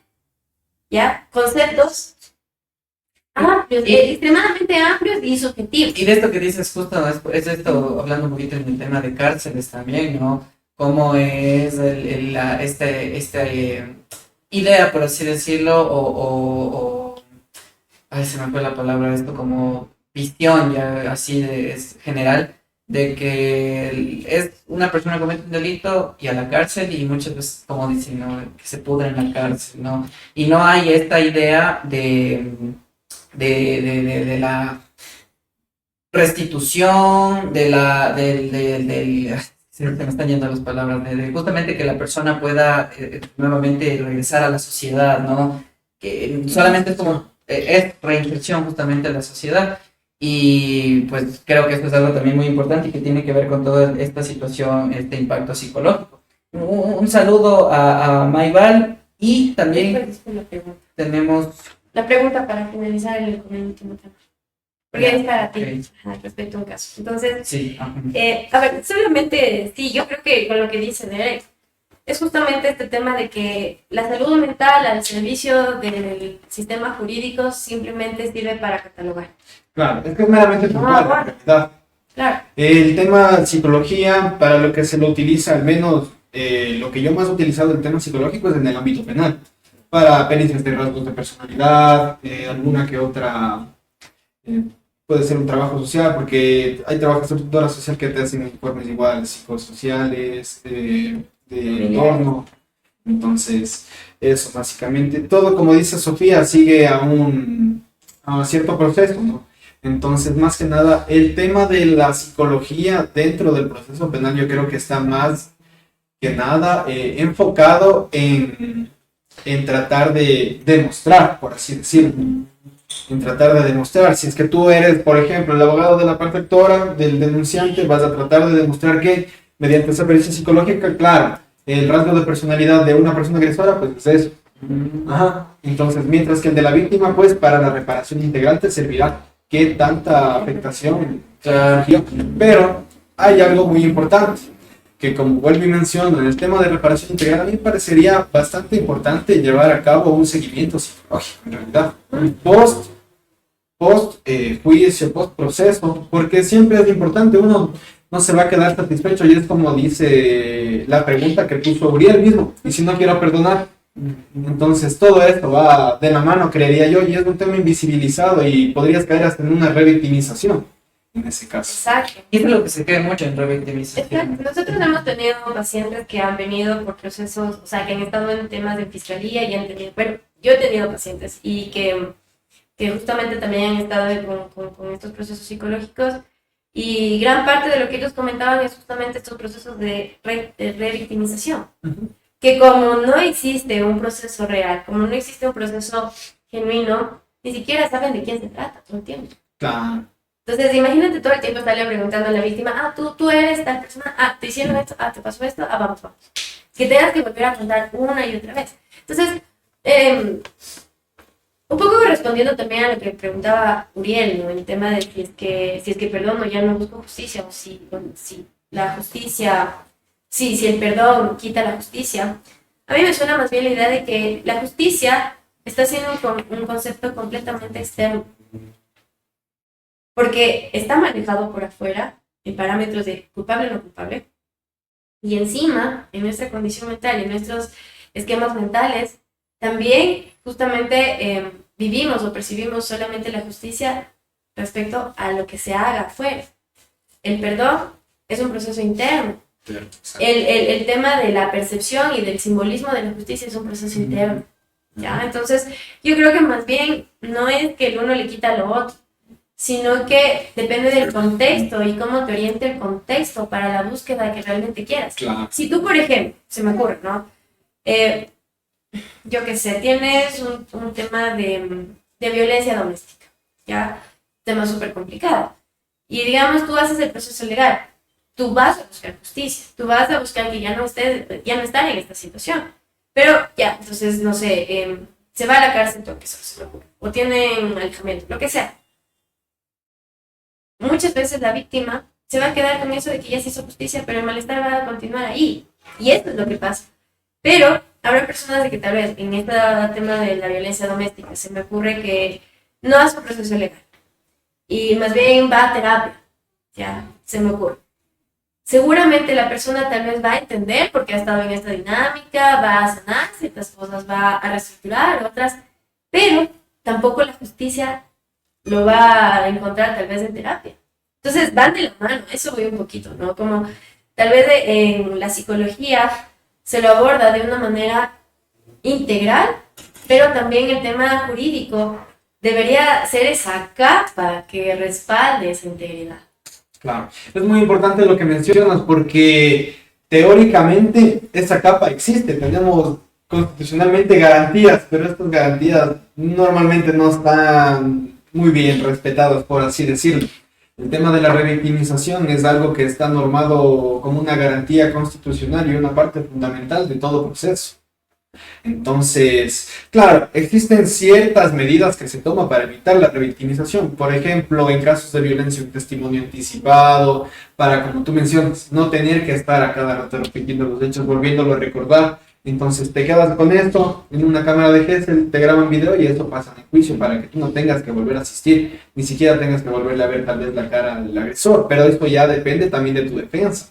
¿ya? Conceptos amplios, extremadamente amplios y subjetivos. Y de esto que dices justo, es esto, hablando un poquito en el tema de cárceles también, ¿no? Cómo es esta idea, por así decirlo, ay, se me fue la palabra, esto como visión ya así es general, de que es una persona que comete un delito y a la cárcel, y muchas veces, como dicen, ¿no? Que se pudre en la cárcel, ¿no? Y no hay esta idea de la restitución, se me están yendo las palabras, de justamente que la persona pueda nuevamente regresar a la sociedad, ¿no? Que solamente es como, es reinserción justamente a la sociedad. Y pues creo que esto es algo también muy importante y que tiene que ver con toda esta situación, este impacto psicológico. Un saludo a Maybal, y también tenemos... La pregunta para finalizar con el último tema. Porque es para ti, Okay. Respecto a un caso. Entonces, Sí. a ver, solamente, sí, yo creo que con lo que dice Derek, es justamente este tema de que la salud mental al servicio del sistema jurídico simplemente sirve para catalogar. Claro, es que es meramente puntual, en realidad. Claro. El tema psicología, para lo que se lo utiliza, al menos lo que yo más he utilizado el tema psicológico es en el ámbito penal. para pericias de rasgos de personalidad, alguna que otra, puede ser un trabajo social, porque hay trabajos de tutora social que te hacen informes igual, psicosociales, de entorno. Entonces, eso básicamente. Todo, como dice Sofía, sigue a un cierto proceso, ¿no? Entonces, más que nada, el tema de la psicología dentro del proceso penal yo creo que está más que nada enfocado en tratar de demostrar, por así decirlo. En tratar de demostrar, si es que tú eres, por ejemplo, el abogado de la parte actora, del denunciante, vas a tratar de demostrar que mediante esa pericia psicológica, claro, el rasgo de personalidad de una persona agresora, pues es eso. Ajá. Entonces, mientras que el de la víctima, pues para la reparación integral te servirá qué tanta afectación surgió. Pero hay algo muy importante, que como vuelvo y menciono, en el tema de reparación integral, a mí me parecería bastante importante llevar a cabo un seguimiento psicológico, en realidad, post juicio, post proceso, porque siempre es importante, uno no se va a quedar satisfecho, y es como dice la pregunta que puso Uriel mismo, y si no quiero perdonar. Entonces todo esto va de la mano, creería yo, y es un tema invisibilizado y podrías caer hasta en una revictimización en ese caso. Exacto. Y es lo que se cae mucho en Es revictimización. que nosotros hemos tenido pacientes que han venido por procesos, o sea, que han estado en temas de fiscalía y han tenido, bueno, yo he tenido pacientes y que justamente también han estado con estos procesos psicológicos, y gran parte de lo que ellos comentaban es justamente estos procesos de revictimización. Que como no existe un proceso real, como no existe un proceso genuino, ni siquiera saben de quién se trata todo el tiempo. Claro. Entonces, imagínate todo el tiempo estarle preguntando a la víctima, tú eres tal persona, te hicieron esto, te pasó esto, vamos. Que tengas que volver a contar una y otra vez. Entonces, un poco respondiendo también a lo que preguntaba Uriel, ¿no? El tema de si es que perdón, o ya no busco justicia, o si la justicia, si el perdón quita la justicia. A mí me suena más bien la idea de que la justicia está siendo un concepto completamente externo, porque está manejado por afuera en parámetros de culpable o no culpable, y encima, en nuestra condición mental, en nuestros esquemas mentales, también justamente vivimos o percibimos solamente la justicia respecto a lo que se haga afuera. El perdón es un proceso interno. El tema de la percepción y del simbolismo de la justicia es un proceso interno, ¿ya? Entonces, yo creo que más bien no es que el uno le quita lo otro, sino que depende del contexto y cómo te oriente el contexto para la búsqueda que realmente quieras. Claro. Si tú, por ejemplo, se me ocurre, ¿no? Yo qué sé, tienes un tema de violencia doméstica, ¿ya? Tema súper complicado. Y digamos, tú haces el proceso legal. Tú vas a buscar justicia, tú vas a buscar que ya no estar en esta situación. Pero ya, entonces, no sé, se va a la cárcel, o tienen alejamiento, lo que sea. Muchas veces la víctima se va a quedar con eso de que ya se hizo justicia, pero el malestar va a continuar ahí. Y esto es lo que pasa. Pero habrá personas de que tal vez en este tema de la violencia doméstica se me ocurre que no hace un proceso legal y más bien va a terapia, ya, se me ocurre. Seguramente la persona tal vez va a entender porque ha estado en esta dinámica, va a sanar ciertas cosas, va a reestructurar otras, pero tampoco la justicia lo va a encontrar tal vez en terapia. Entonces van de la mano, eso voy un poquito, ¿no? Como tal vez en la psicología se lo aborda de una manera integral, pero también el tema jurídico debería ser esa capa que respalde esa integridad. Claro, es muy importante lo que mencionas porque teóricamente esa capa existe, tenemos constitucionalmente garantías, pero estas garantías normalmente no están muy bien respetadas, por así decirlo. El tema de la revictimización es algo que está normado como una garantía constitucional y una parte fundamental de todo proceso. Entonces, claro, existen ciertas medidas que se toman para evitar la revictimización. Por ejemplo, en casos de violencia, un testimonio anticipado, para, como tú mencionas, no tener que estar a cada rato repitiendo los hechos, volviéndolo a recordar. Entonces, te quedas con esto en una cámara de Gesell, te graban video y esto pasa en el juicio para que tú no tengas que volver a asistir, ni siquiera tengas que volverle a ver tal vez la cara del agresor. Pero esto ya depende también de tu defensa.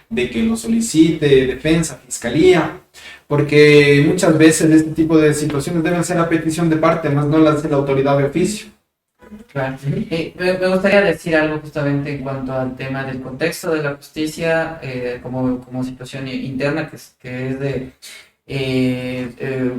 de que lo solicite defensa, fiscalía, porque muchas veces este tipo de situaciones deben ser a petición de parte, más no las de la autoridad de oficio. Claro. Me gustaría decir algo justamente en cuanto al tema del contexto de la justicia como situación interna que es de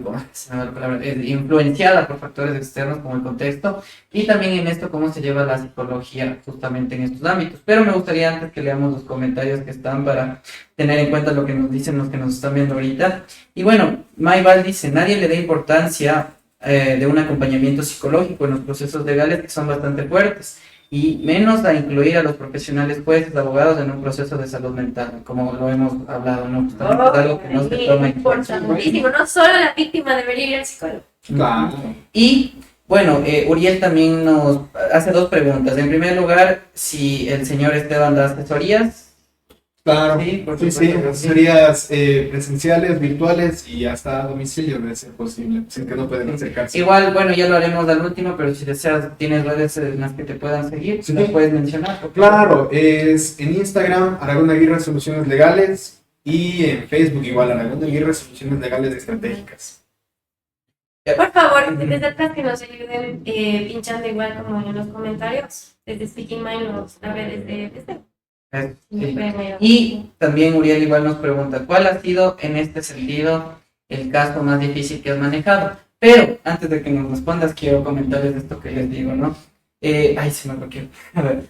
¿cómo se llama la palabra? Influenciada por factores externos como el contexto y también en esto cómo se lleva la psicología justamente en estos ámbitos. Pero me gustaría antes que leamos los comentarios que están para tener en cuenta lo que nos dicen los que nos están viendo ahorita. Y bueno, Mayval dice, nadie le da importancia de un acompañamiento psicológico en los procesos legales que son bastante fuertes y menos a incluir a los profesionales jueces, abogados en un proceso de salud mental, como lo hemos hablado, ¿no? Justamente es algo que no se toma en cuenta. Importantísimo, no solo la víctima debería ir al psicólogo. Claro. Y bueno, Uriel también nos hace dos preguntas. En primer lugar, si el señor Esteban da asesorías. Claro, Sí, por sí, supuesto que sí. asesorías presenciales, virtuales y hasta a domicilio debe ser posible, sin que no pueden acercarse. Igual, bueno, ya lo haremos al último, pero si deseas, tienes redes en las que te puedan seguir, Sí. las puedes mencionar. Claro, es en Instagram Aragón Aguirre Soluciones Legales y en Facebook igual Aragón Aguirre Soluciones Legales Estratégicas. Por favor, desde atrás que nos ayuden pinchando igual como en los comentarios, desde Speaking Mind, las redes de este. Sí. Y también Uriel igual nos pregunta, ¿cuál ha sido en este sentido el caso más difícil que has manejado? Pero antes de que nos respondas, quiero comentarles esto que les digo, ¿no? Ay, se me bloqueó. A ver.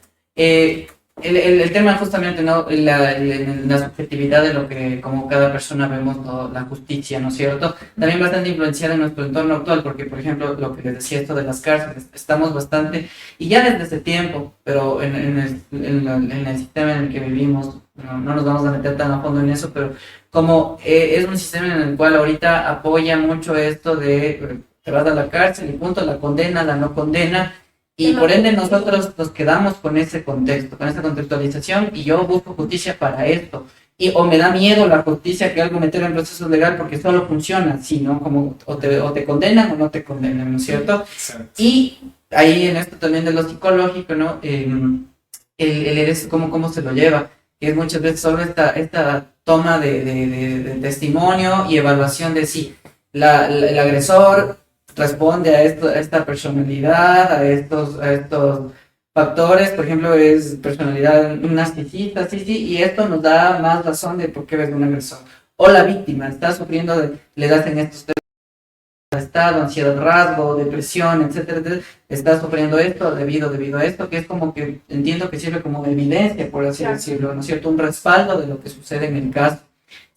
El tema justamente, ¿no? La subjetividad de lo que como cada persona vemos, ¿no? La justicia, ¿no es cierto? También bastante influenciada en nuestro entorno actual, porque por ejemplo, lo que les decía esto de las cárceles, estamos bastante, y ya desde ese tiempo, pero en el sistema en el que vivimos, no nos vamos a meter tan a fondo en eso, pero como es un sistema en el cual ahorita apoya mucho esto de te vas a la cárcel y punto, la condena, la no condena. Y por ende nosotros nos quedamos con ese contexto, con esa contextualización y yo busco justicia para esto. O me da miedo la justicia que algo meter en proceso legal porque solo funciona así, ¿no? Como o te condenan o no te condenan, ¿no es cierto? Exacto. Y ahí en esto también de lo psicológico, ¿no? Cómo se lo lleva, que es muchas veces solo esta toma de testimonio y evaluación de si el agresor responde a esta personalidad, a estos factores, por ejemplo, es personalidad narcisista, sí, y esto nos da más razón de por qué ves un agresor. O la víctima está sufriendo, le hacen estos temas de estado, ansiedad, rasgo, depresión, etcétera, etcétera, está sufriendo esto debido a esto, que es como que entiendo que sirve como evidencia, por así decirlo, ¿no es cierto? Un respaldo de lo que sucede en el caso.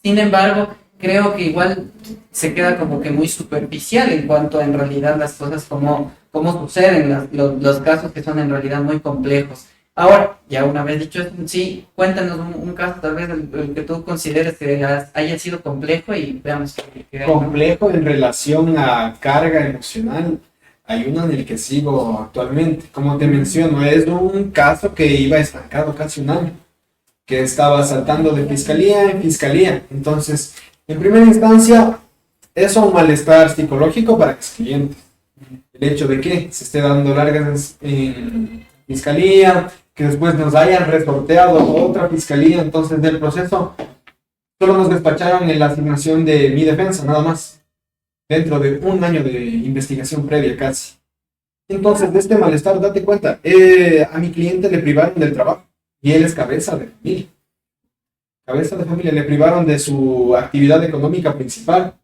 Sin embargo, creo que igual se queda como que muy superficial en cuanto a en realidad las cosas cómo suceden, los casos que son en realidad muy complejos. Ahora, ya una vez dicho esto, sí, cuéntanos un caso tal vez el que tú consideres que haya sido complejo y veamos qué hay, ¿no? Complejo en relación a carga emocional. Hay uno en el que sigo actualmente. Como te menciono, es un caso que iba estancado casi un año, que estaba saltando de fiscalía en fiscalía. Entonces, en primera instancia, eso un malestar psicológico para los clientes. El hecho de que se esté dando largas en fiscalía, que después nos hayan resorteado otra fiscalía, entonces del proceso solo nos despacharon en la asignación de mi defensa, nada más, dentro de un año de investigación previa casi. Entonces, de este malestar, date cuenta, a mi cliente le privaron del trabajo y él es cabeza de familia. Cabeza de familia, le privaron de su actividad económica principal.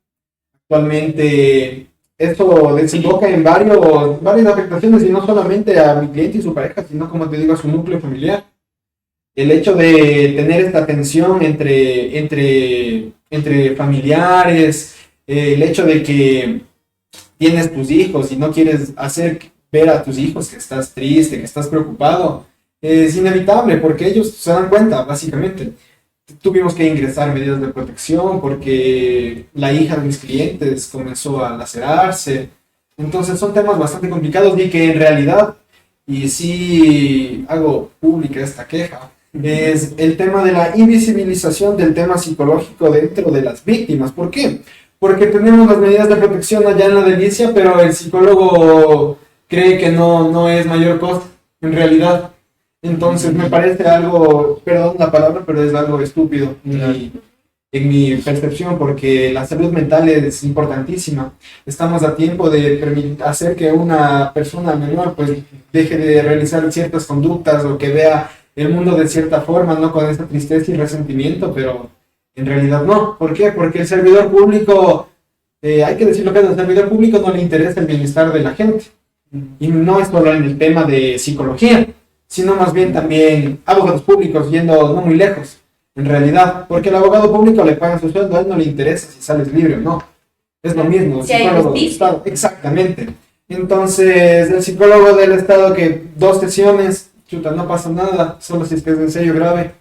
Actualmente, esto desemboca en varias afectaciones, y no solamente a mi cliente y su pareja, sino, como te digo, a su núcleo familiar. El hecho de tener esta tensión entre familiares, el hecho de que tienes tus hijos y no quieres hacer ver a tus hijos que estás triste, que estás preocupado, es inevitable porque ellos se dan cuenta, básicamente. Tuvimos que ingresar medidas de protección porque la hija de mis clientes comenzó a lacerarse. Entonces son temas bastante complicados y que en realidad, y sí hago pública esta queja, es el tema de la invisibilización del tema psicológico dentro de las víctimas. ¿Por qué? Porque tenemos las medidas de protección allá en la delicia, pero el psicólogo cree que no es mayor cosa, en realidad. Entonces me parece algo, perdón la palabra, pero es algo estúpido en mi percepción, porque la salud mental es importantísima. Estamos a tiempo de hacer que una persona menor pues deje de realizar ciertas conductas o que vea el mundo de cierta forma, no con esa tristeza y resentimiento, pero en realidad no. ¿Por qué? Porque el servidor público, hay que decir lo que es, al servidor público no le interesa el bienestar de la gente. Y no es solo en el tema de psicología, sino más bien también abogados públicos yendo no muy lejos, en realidad, porque el abogado público le paga su sueldo, a él no le interesa si sales libre o no. Es lo mismo, el psicólogo del Estado, exactamente. Entonces, el psicólogo del Estado que 2 sesiones, chuta, no pasa nada, solo si es que es en serio grave,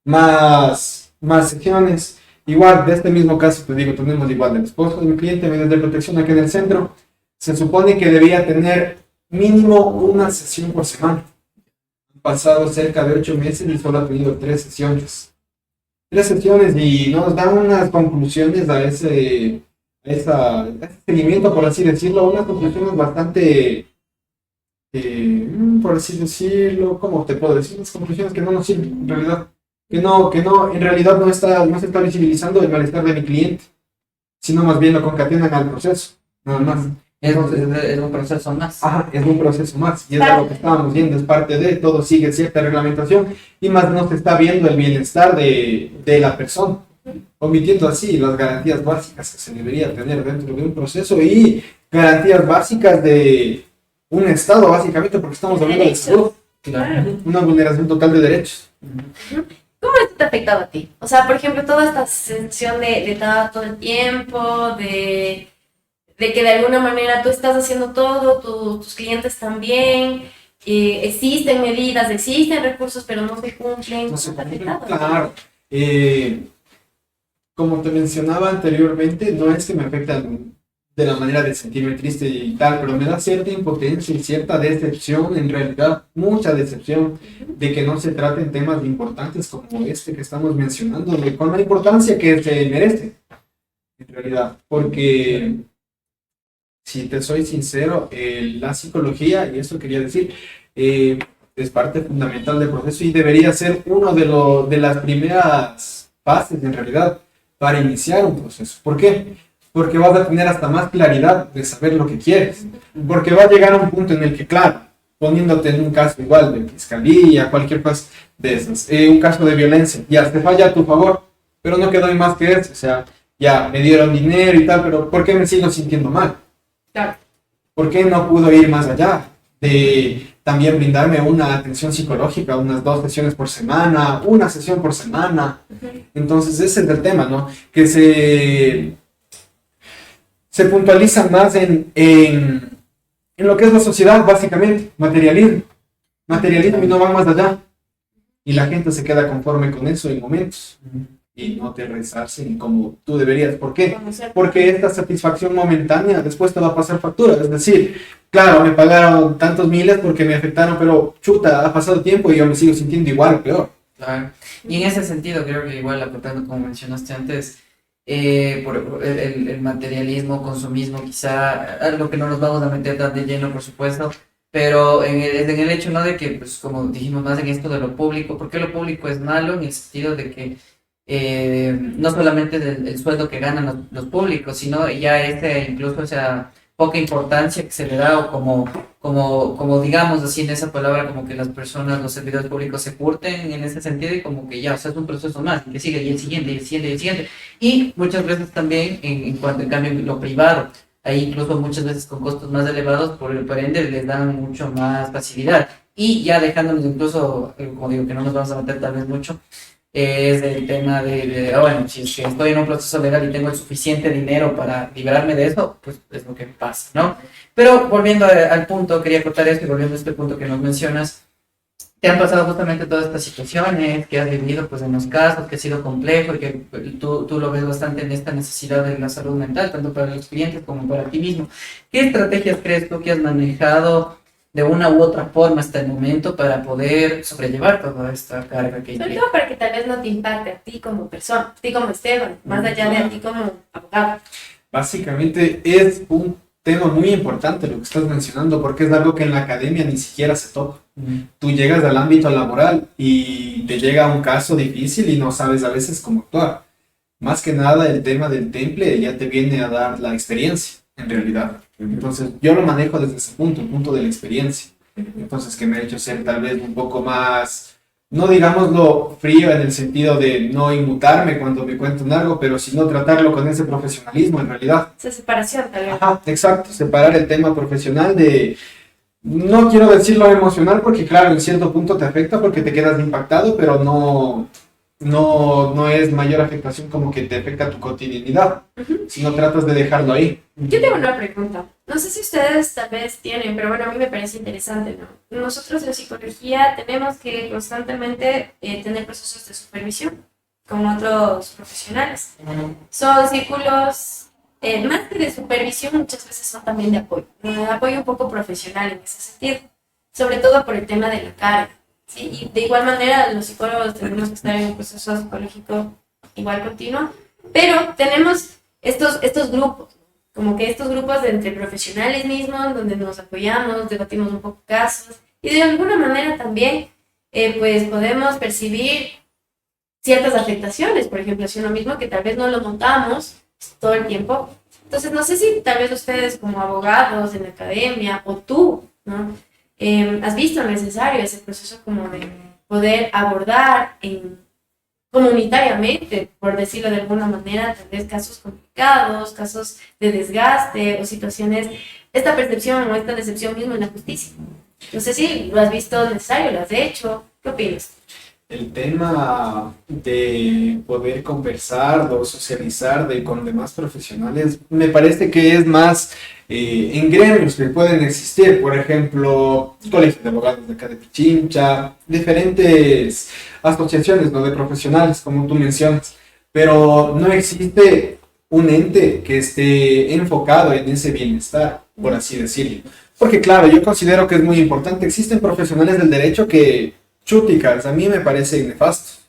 más sesiones. Igual, de este mismo caso, te digo, tenemos igual del esposo de mi cliente, medios de protección aquí en el centro, se supone que debía tener mínimo una sesión por semana. Han pasado cerca de 8 meses y solo ha tenido 3 sesiones. 3 sesiones y nos dan unas conclusiones a ese seguimiento, por así decirlo, unas conclusiones bastante, por así decirlo, ¿cómo te puedo decir? Unas conclusiones que no nos sirven, en realidad. Que no, en realidad no se está visibilizando el malestar de mi cliente, sino más bien lo concatenan al proceso, nada más. Es un proceso más. Ajá, es un proceso más, y es algo que estábamos viendo, es parte de, todo sigue cierta reglamentación, y más no se está viendo el bienestar de la persona, omitiendo así las garantías básicas que se debería tener dentro de un proceso, y garantías básicas de un Estado, básicamente, porque estamos hablando de salud, Claro. una vulneración total de derechos. ¿Cómo esto te ha afectado a ti? O sea, por ejemplo, toda esta sensación de estar todo el tiempo, de que de alguna manera tú estás haciendo todo, tus clientes también, existen medidas, existen recursos, pero no se cumplen. No sé, ¿Cómo te ha afectado? claro. Como te mencionaba anteriormente, no es que me afecta de la manera de sentirme triste y tal, pero me da cierta impotencia y cierta decepción, en realidad, mucha decepción de que no se traten temas importantes como este que estamos mencionando, con la importancia que se merece, en realidad, porque si te soy sincero, la psicología, y eso quería decir, es parte fundamental del proceso y debería ser uno de las primeras fases, en realidad, para iniciar un proceso. ¿Por qué? Porque vas a tener hasta más claridad de saber lo que quieres. Porque va a llegar a un punto en el que, claro, poniéndote en un caso igual de fiscalía, cualquier cosa de esas, un caso de violencia, ya te falla a tu favor, pero no quedó más que eso. O sea, ya me dieron dinero y tal, pero ¿por qué me sigo sintiendo mal? Claro. ¿Por qué no pudo ir más allá de también brindarme una atención psicológica, unas 2 sesiones por semana, una sesión por semana? Entonces ese es el tema, ¿no? Que se puntualiza más en lo que es la sociedad, básicamente, materialismo y no va más allá. Y la gente se queda conforme con eso en momentos. Y no te resarcen como tú deberías. ¿Por qué? Porque esta satisfacción momentánea después te va a pasar factura. Es decir, claro, me pagaron tantos miles porque me afectaron, pero chuta, ha pasado tiempo y yo me sigo sintiendo igual o peor. Claro. Y en ese sentido, creo que igual aportando, como mencionaste antes, por el materialismo, consumismo, quizá, algo que no nos vamos a meter tan de lleno, por supuesto, pero en el hecho, ¿no? De que, pues, como dijimos más en esto de lo público, ¿por qué lo público es malo? En el sentido de que no solamente el sueldo que ganan los públicos, sino ya incluso esa poca importancia que se le da, o como digamos así en esa palabra, como que las personas, los servidores públicos se curten en ese sentido, y como que ya, o sea, es un proceso más, y que sigue, y el siguiente, y el siguiente, y el siguiente. Y muchas veces también, en cuanto en cambio lo privado, ahí incluso muchas veces con costos más elevados, por ende les dan mucho más facilidad. Y ya dejándonos incluso, como digo, que no nos vamos a meter tal vez mucho, es el tema bueno, si es que estoy en un proceso legal y tengo el suficiente dinero para librarme de eso, pues es lo que pasa, ¿no? Pero volviendo al punto, quería cortar esto y volviendo a este punto que nos mencionas, te han pasado justamente todas estas situaciones que has vivido pues en los casos, que ha sido complejo y que tú lo ves bastante en esta necesidad de la salud mental, tanto para los clientes como para ti mismo. ¿Qué estrategias crees tú que has manejado de una u otra forma hasta el momento para poder sobrellevar toda esta carga que Sobre implica? todo para que tal vez no te impacte a ti como persona, a ti como Esteban, más allá de a ti como abogado. Básicamente es un tema muy importante lo que estás mencionando, porque es algo que en la academia ni siquiera se toca. Tú llegas al ámbito laboral y te llega un caso difícil y no sabes a veces cómo actuar. Más que nada el tema del temple ya te viene a dar la experiencia, en realidad. Entonces yo lo manejo desde ese punto, el punto de la experiencia. Entonces que me ha hecho ser tal vez un poco más, no digámoslo frío en el sentido de no inmutarme cuando me cuentan algo, pero sino tratarlo con ese profesionalismo en realidad. Esa separación, tal vez. Ajá, exacto, separar el tema profesional de, no quiero decirlo emocional porque claro, en cierto punto te afecta porque te quedas impactado, pero no es mayor afectación como que te afecta tu cotidianidad, sino tratas de dejarlo ahí. Yo tengo una pregunta. No sé si ustedes tal vez tienen, pero bueno, a mí me parece interesante, ¿no? Nosotros en psicología tenemos que constantemente tener procesos de supervisión con otros profesionales. Son círculos, más que de supervisión, muchas veces son también de apoyo. De apoyo un poco profesional en ese sentido, sobre todo por el tema de la carga. Sí, y de igual manera los psicólogos tenemos que estar en un proceso psicológico igual continuo, pero tenemos estos grupos, como que estos grupos de entre profesionales mismos, donde nos apoyamos, debatimos un poco casos, y de alguna manera también pues podemos percibir ciertas afectaciones, por ejemplo, si uno mismo que tal vez no lo notamos todo el tiempo. Entonces no sé si tal vez ustedes como abogados en la academia, o tú, ¿no? ¿Has visto necesario ese proceso como de poder abordar comunitariamente, por decirlo de alguna manera, tal vez casos complicados, casos de desgaste o situaciones, esta percepción o esta decepción mismo en la justicia? No sé si lo has visto necesario, lo has hecho, ¿qué opinas? El tema de poder conversar o socializar con demás profesionales me parece que es más en gremios que pueden existir, por ejemplo, colegios de abogados de acá de Pichincha, diferentes asociaciones, ¿no?, de profesionales, como tú mencionas, pero no existe un ente que esté enfocado en ese bienestar, por así decirlo. Porque claro, yo considero que es muy importante, existen profesionales del derecho que chúticas, a mí me parece nefasto.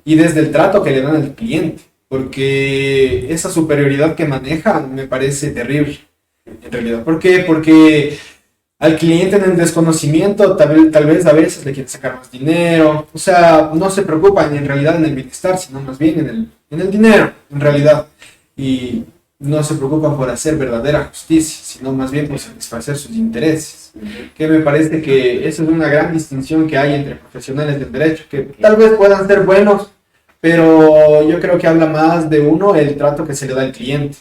Y desde el trato que le dan al cliente, porque esa superioridad que manejan me parece terrible, en realidad. ¿Por qué? Porque al cliente en el desconocimiento tal vez a veces le quieren sacar más dinero, o sea, no se preocupan en realidad en el bienestar, sino más bien en el dinero, en realidad. Y no se preocupan por hacer verdadera justicia, sino más bien por satisfacer sus intereses. Que me parece que esa es una gran distinción que hay entre profesionales del derecho, que tal vez puedan ser buenos, pero yo creo que habla más de uno el trato que se le da al cliente.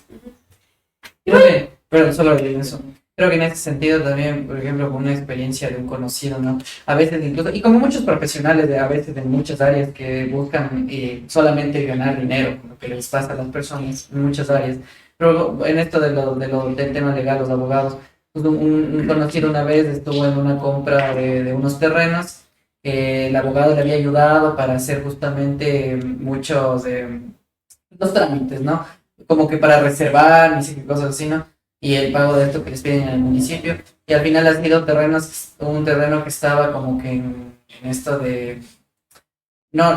Creo que, perdón, solo en eso. Creo que en ese sentido también, por ejemplo, con una experiencia de un conocido, ¿no? A veces incluso, y como muchos profesionales a veces en muchas áreas que buscan solamente ganar dinero, como que les pasa a las personas en muchas áreas. Pero en esto del tema legal, los abogados, pues un conocido una vez estuvo en una compra de unos terrenos, el abogado le había ayudado para hacer justamente muchos los trámites, ¿no? Como que para reservar, ni sé qué cosas así, ¿no? Y el pago de esto que les piden al municipio. Y al final ha sido un terreno que estaba como que en esto de... No,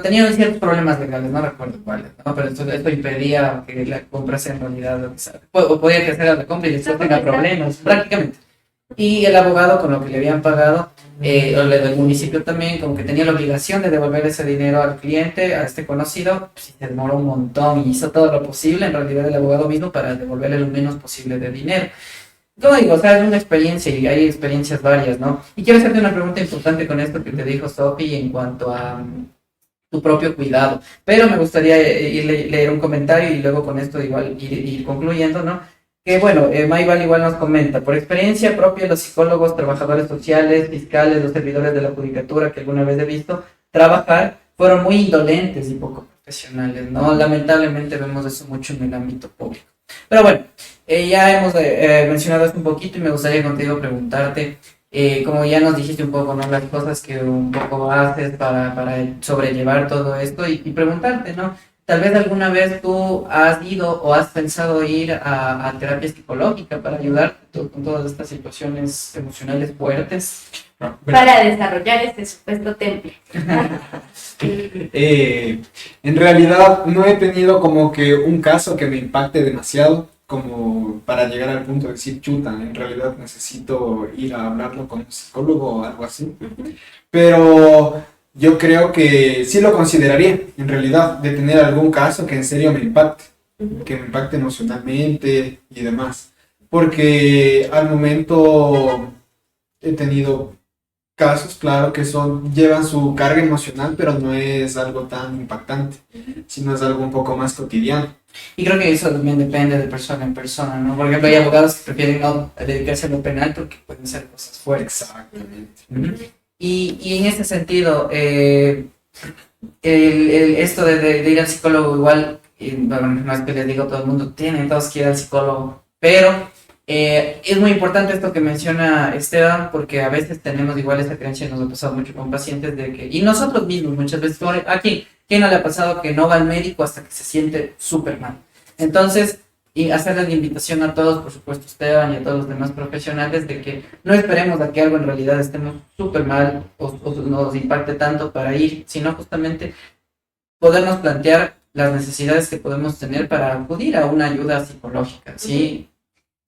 tenía ciertos problemas legales, no recuerdo cuáles, ¿no? Pero esto impedía que la comprase en realidad, o podía que hacer la compra y después tenga problemas, prácticamente. Y el abogado, con lo que le habían pagado, o el municipio también, como que tenía la obligación de devolver ese dinero al cliente, a este conocido, pues se demoró un montón y hizo todo lo posible, en realidad el abogado mismo, para devolverle lo menos posible de dinero. Como digo, o sea, es una experiencia y hay experiencias varias, ¿no? Y quiero hacerte una pregunta importante con esto que te dijo Sofi en cuanto a tu propio cuidado. Pero me gustaría leer un comentario y luego con esto igual ir concluyendo, ¿no? Que bueno, Maybal igual nos comenta, por experiencia propia, los psicólogos, trabajadores sociales, fiscales, los servidores de la judicatura que alguna vez he visto trabajar, fueron muy indolentes y poco profesionales, ¿no? Lamentablemente vemos eso mucho en el ámbito público. Pero bueno, ya hemos mencionado esto un poquito y me gustaría contigo preguntarte, como ya nos dijiste un poco, ¿no?, las cosas que un poco haces para sobrellevar todo esto y preguntarte, ¿no? Tal vez alguna vez tú has ido o has pensado ir a terapia psicológica para ayudar con todas estas situaciones emocionales fuertes. Para desarrollar este supuesto temple. En realidad no he tenido como que un caso que me impacte demasiado, como para llegar al punto de decir, chuta, en realidad necesito ir a hablarlo con un psicólogo o algo así. Pero yo creo que sí lo consideraría, en realidad, de tener algún caso que en serio me impacte, que me impacte emocionalmente y demás. Porque al momento he tenido casos, claro, que llevan su carga emocional, pero no es algo tan impactante, sino es algo un poco más cotidiano. Y creo que eso también depende de persona en persona, ¿no? Por ejemplo, hay abogados que prefieren no dedicarse a lo penal porque pueden ser cosas fuertes. Exactamente. Y en ese sentido, esto de ir al psicólogo igual, bueno, no es que les digo a todo el mundo, tienen todos que ir al psicólogo, pero es muy importante esto que menciona Esteban, porque a veces tenemos igual esa creencia, nos ha pasado mucho con pacientes de que, y nosotros mismos muchas veces, aquí, ¿quién no le ha pasado que no va al médico hasta que se siente súper mal? Entonces, y hacerle la invitación a todos, por supuesto Esteban y a todos los demás profesionales, de que no esperemos a que algo en realidad estemos súper mal o nos impacte tanto para ir, sino justamente podernos plantear las necesidades que podemos tener para acudir a una ayuda psicológica, ¿sí?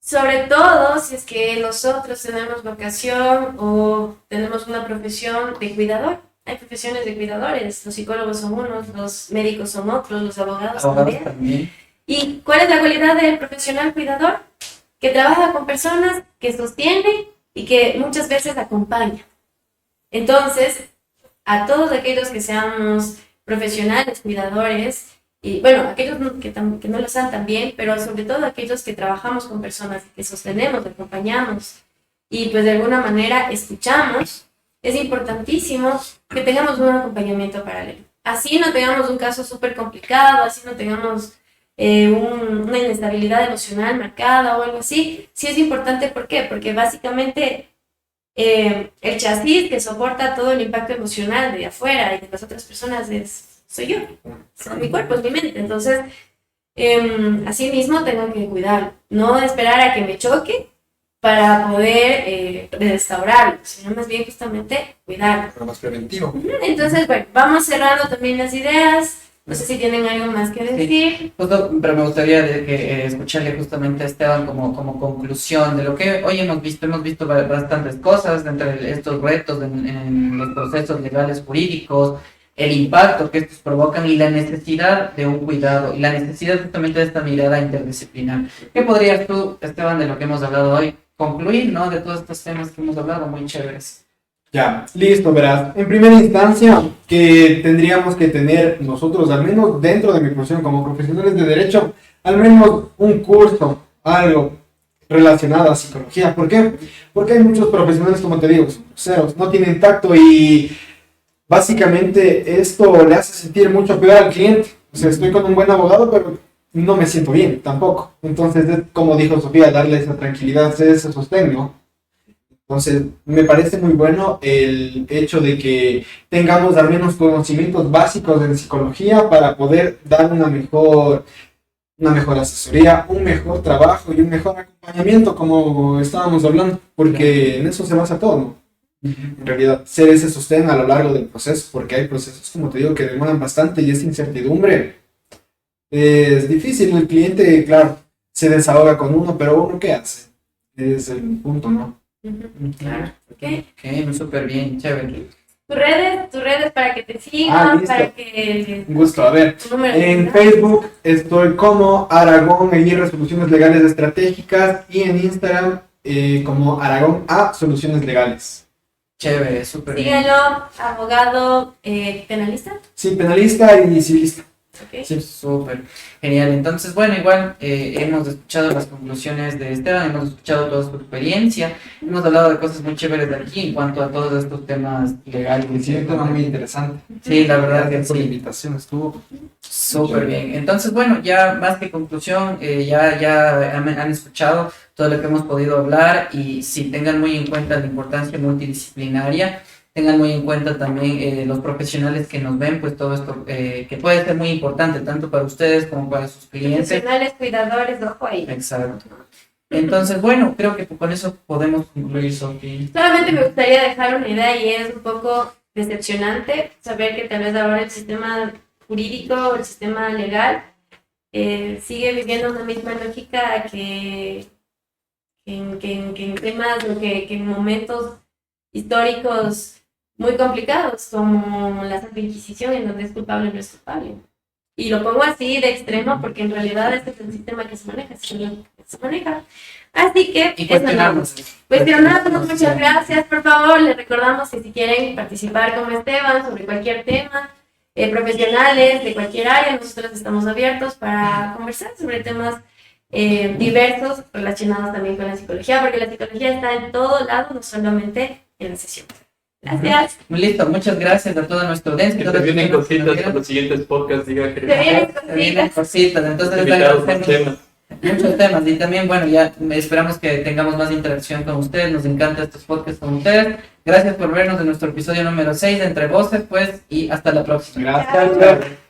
Sobre todo si es que nosotros tenemos vocación o tenemos una profesión de cuidador. Hay profesiones de cuidadores, los psicólogos son unos, los médicos son otros, los abogados también. ¿Y cuál es la cualidad del profesional cuidador? Que trabaja con personas, que sostiene y que muchas veces acompaña. Entonces, a todos aquellos que seamos profesionales, cuidadores, y bueno, aquellos que no lo sean también, pero sobre todo aquellos que trabajamos con personas, que sostenemos, acompañamos y pues de alguna manera escuchamos, es importantísimo que tengamos un acompañamiento paralelo. Así no tengamos un caso súper complicado, así no tengamos una inestabilidad emocional marcada o algo así. Sí es importante, ¿por qué? Porque básicamente el chasis que soporta todo el impacto emocional de afuera y de las otras personas soy yo, mi cuerpo, es mi mente. Entonces, así mismo tengo que cuidar, no esperar a que me choque para poder restaurarlo, sino más bien justamente cuidarlo. Lo más preventivo. Entonces, bueno, vamos cerrando también las ideas. No sé si tienen algo más que decir. Sí, justo, pero me gustaría escucharle justamente a Esteban como conclusión de lo que hoy hemos visto bastantes cosas entre estos retos en los procesos legales jurídicos, el impacto que estos provocan y la necesidad de un cuidado y la necesidad justamente de esta mirada interdisciplinar. ¿Qué podrías tú, Esteban, de lo que hemos hablado hoy, concluir, ¿no? De todos estos temas que hemos hablado, muy chéveres. Ya, listo, verás. En primera instancia, que tendríamos que tener nosotros, al menos dentro de mi profesión como profesionales de derecho, al menos un curso, algo relacionado a psicología. ¿Por qué? Porque hay muchos profesionales, como te digo, son groseros, no tienen tacto y básicamente esto le hace sentir mucho peor al cliente. O sea, estoy con un buen abogado, pero no me siento bien tampoco. Entonces, como dijo Sofía, darle esa tranquilidad, ese sostén, ¿no? Entonces, me parece muy bueno el hecho de que tengamos al menos conocimientos básicos en psicología para poder dar una mejor asesoría, un mejor trabajo y un mejor acompañamiento, como estábamos hablando, porque en eso se basa todo, ¿no? En realidad, ser ese sostén a lo largo del proceso, porque hay procesos, como te digo, que demoran bastante y esa incertidumbre es difícil. El cliente, claro, se desahoga con uno, pero uno, ¿qué hace? Es el punto, ¿no? Claro. Ok, súper bien, chévere. Tus redes para que te sigan, para que... Un gusto. A ver, en Facebook estoy como Aragón Aguirre Soluciones Legales Estratégicas y en Instagram como Aragón A Soluciones Legales. Chévere, súper bien. Síganlo, abogado penalista. Sí, penalista y civilista. Okay. Sí, súper genial. Entonces, bueno, igual hemos escuchado las conclusiones de Esteban, hemos escuchado toda su experiencia, hemos hablado de cosas muy chéveres de aquí en cuanto a todos estos temas legales. Sí, un tema muy interesante. Sí, la verdad que por la sí. invitación, estuvo Súper bien. Entonces, bueno, ya más que conclusión, ya han escuchado todo lo que hemos podido hablar y sí, tengan muy en cuenta la importancia multidisciplinaria. Tengan muy en cuenta también los profesionales que nos ven, pues todo esto que puede ser muy importante tanto para ustedes como para sus clientes. Profesionales, cuidadores, ojo ahí. Exacto. Entonces, bueno, creo que con eso podemos concluir, Sofía. Solamente me gustaría dejar una idea y es un poco decepcionante saber que tal vez ahora el sistema jurídico, el sistema legal, sigue viviendo una misma lógica que en temas o que en momentos históricos muy complicados, como la Santa Inquisición, en donde es culpable o no es culpable. Y lo pongo así de extremo porque en realidad este es el sistema que se maneja, Así que, Y cuestionarnos. Cuestionarnos, muchas gracias. Por favor, les recordamos que si quieren participar como Esteban sobre cualquier tema, profesionales de cualquier área, nosotros estamos abiertos para conversar sobre temas diversos relacionados también con la psicología, porque la psicología está en todo lado, no solamente en la sesión. Gracias. Listo, muchas gracias a todo nuestro audiencia. Que te vienen cositas para los siguientes podcasts, diga que Se vienen cositas, entonces invitados con temas. muchos temas y también, bueno, ya esperamos que tengamos más interacción con ustedes, nos encantan estos podcasts con ustedes. Gracias por vernos en nuestro episodio número 6 de Entre Voces, pues, y hasta la próxima. Gracias.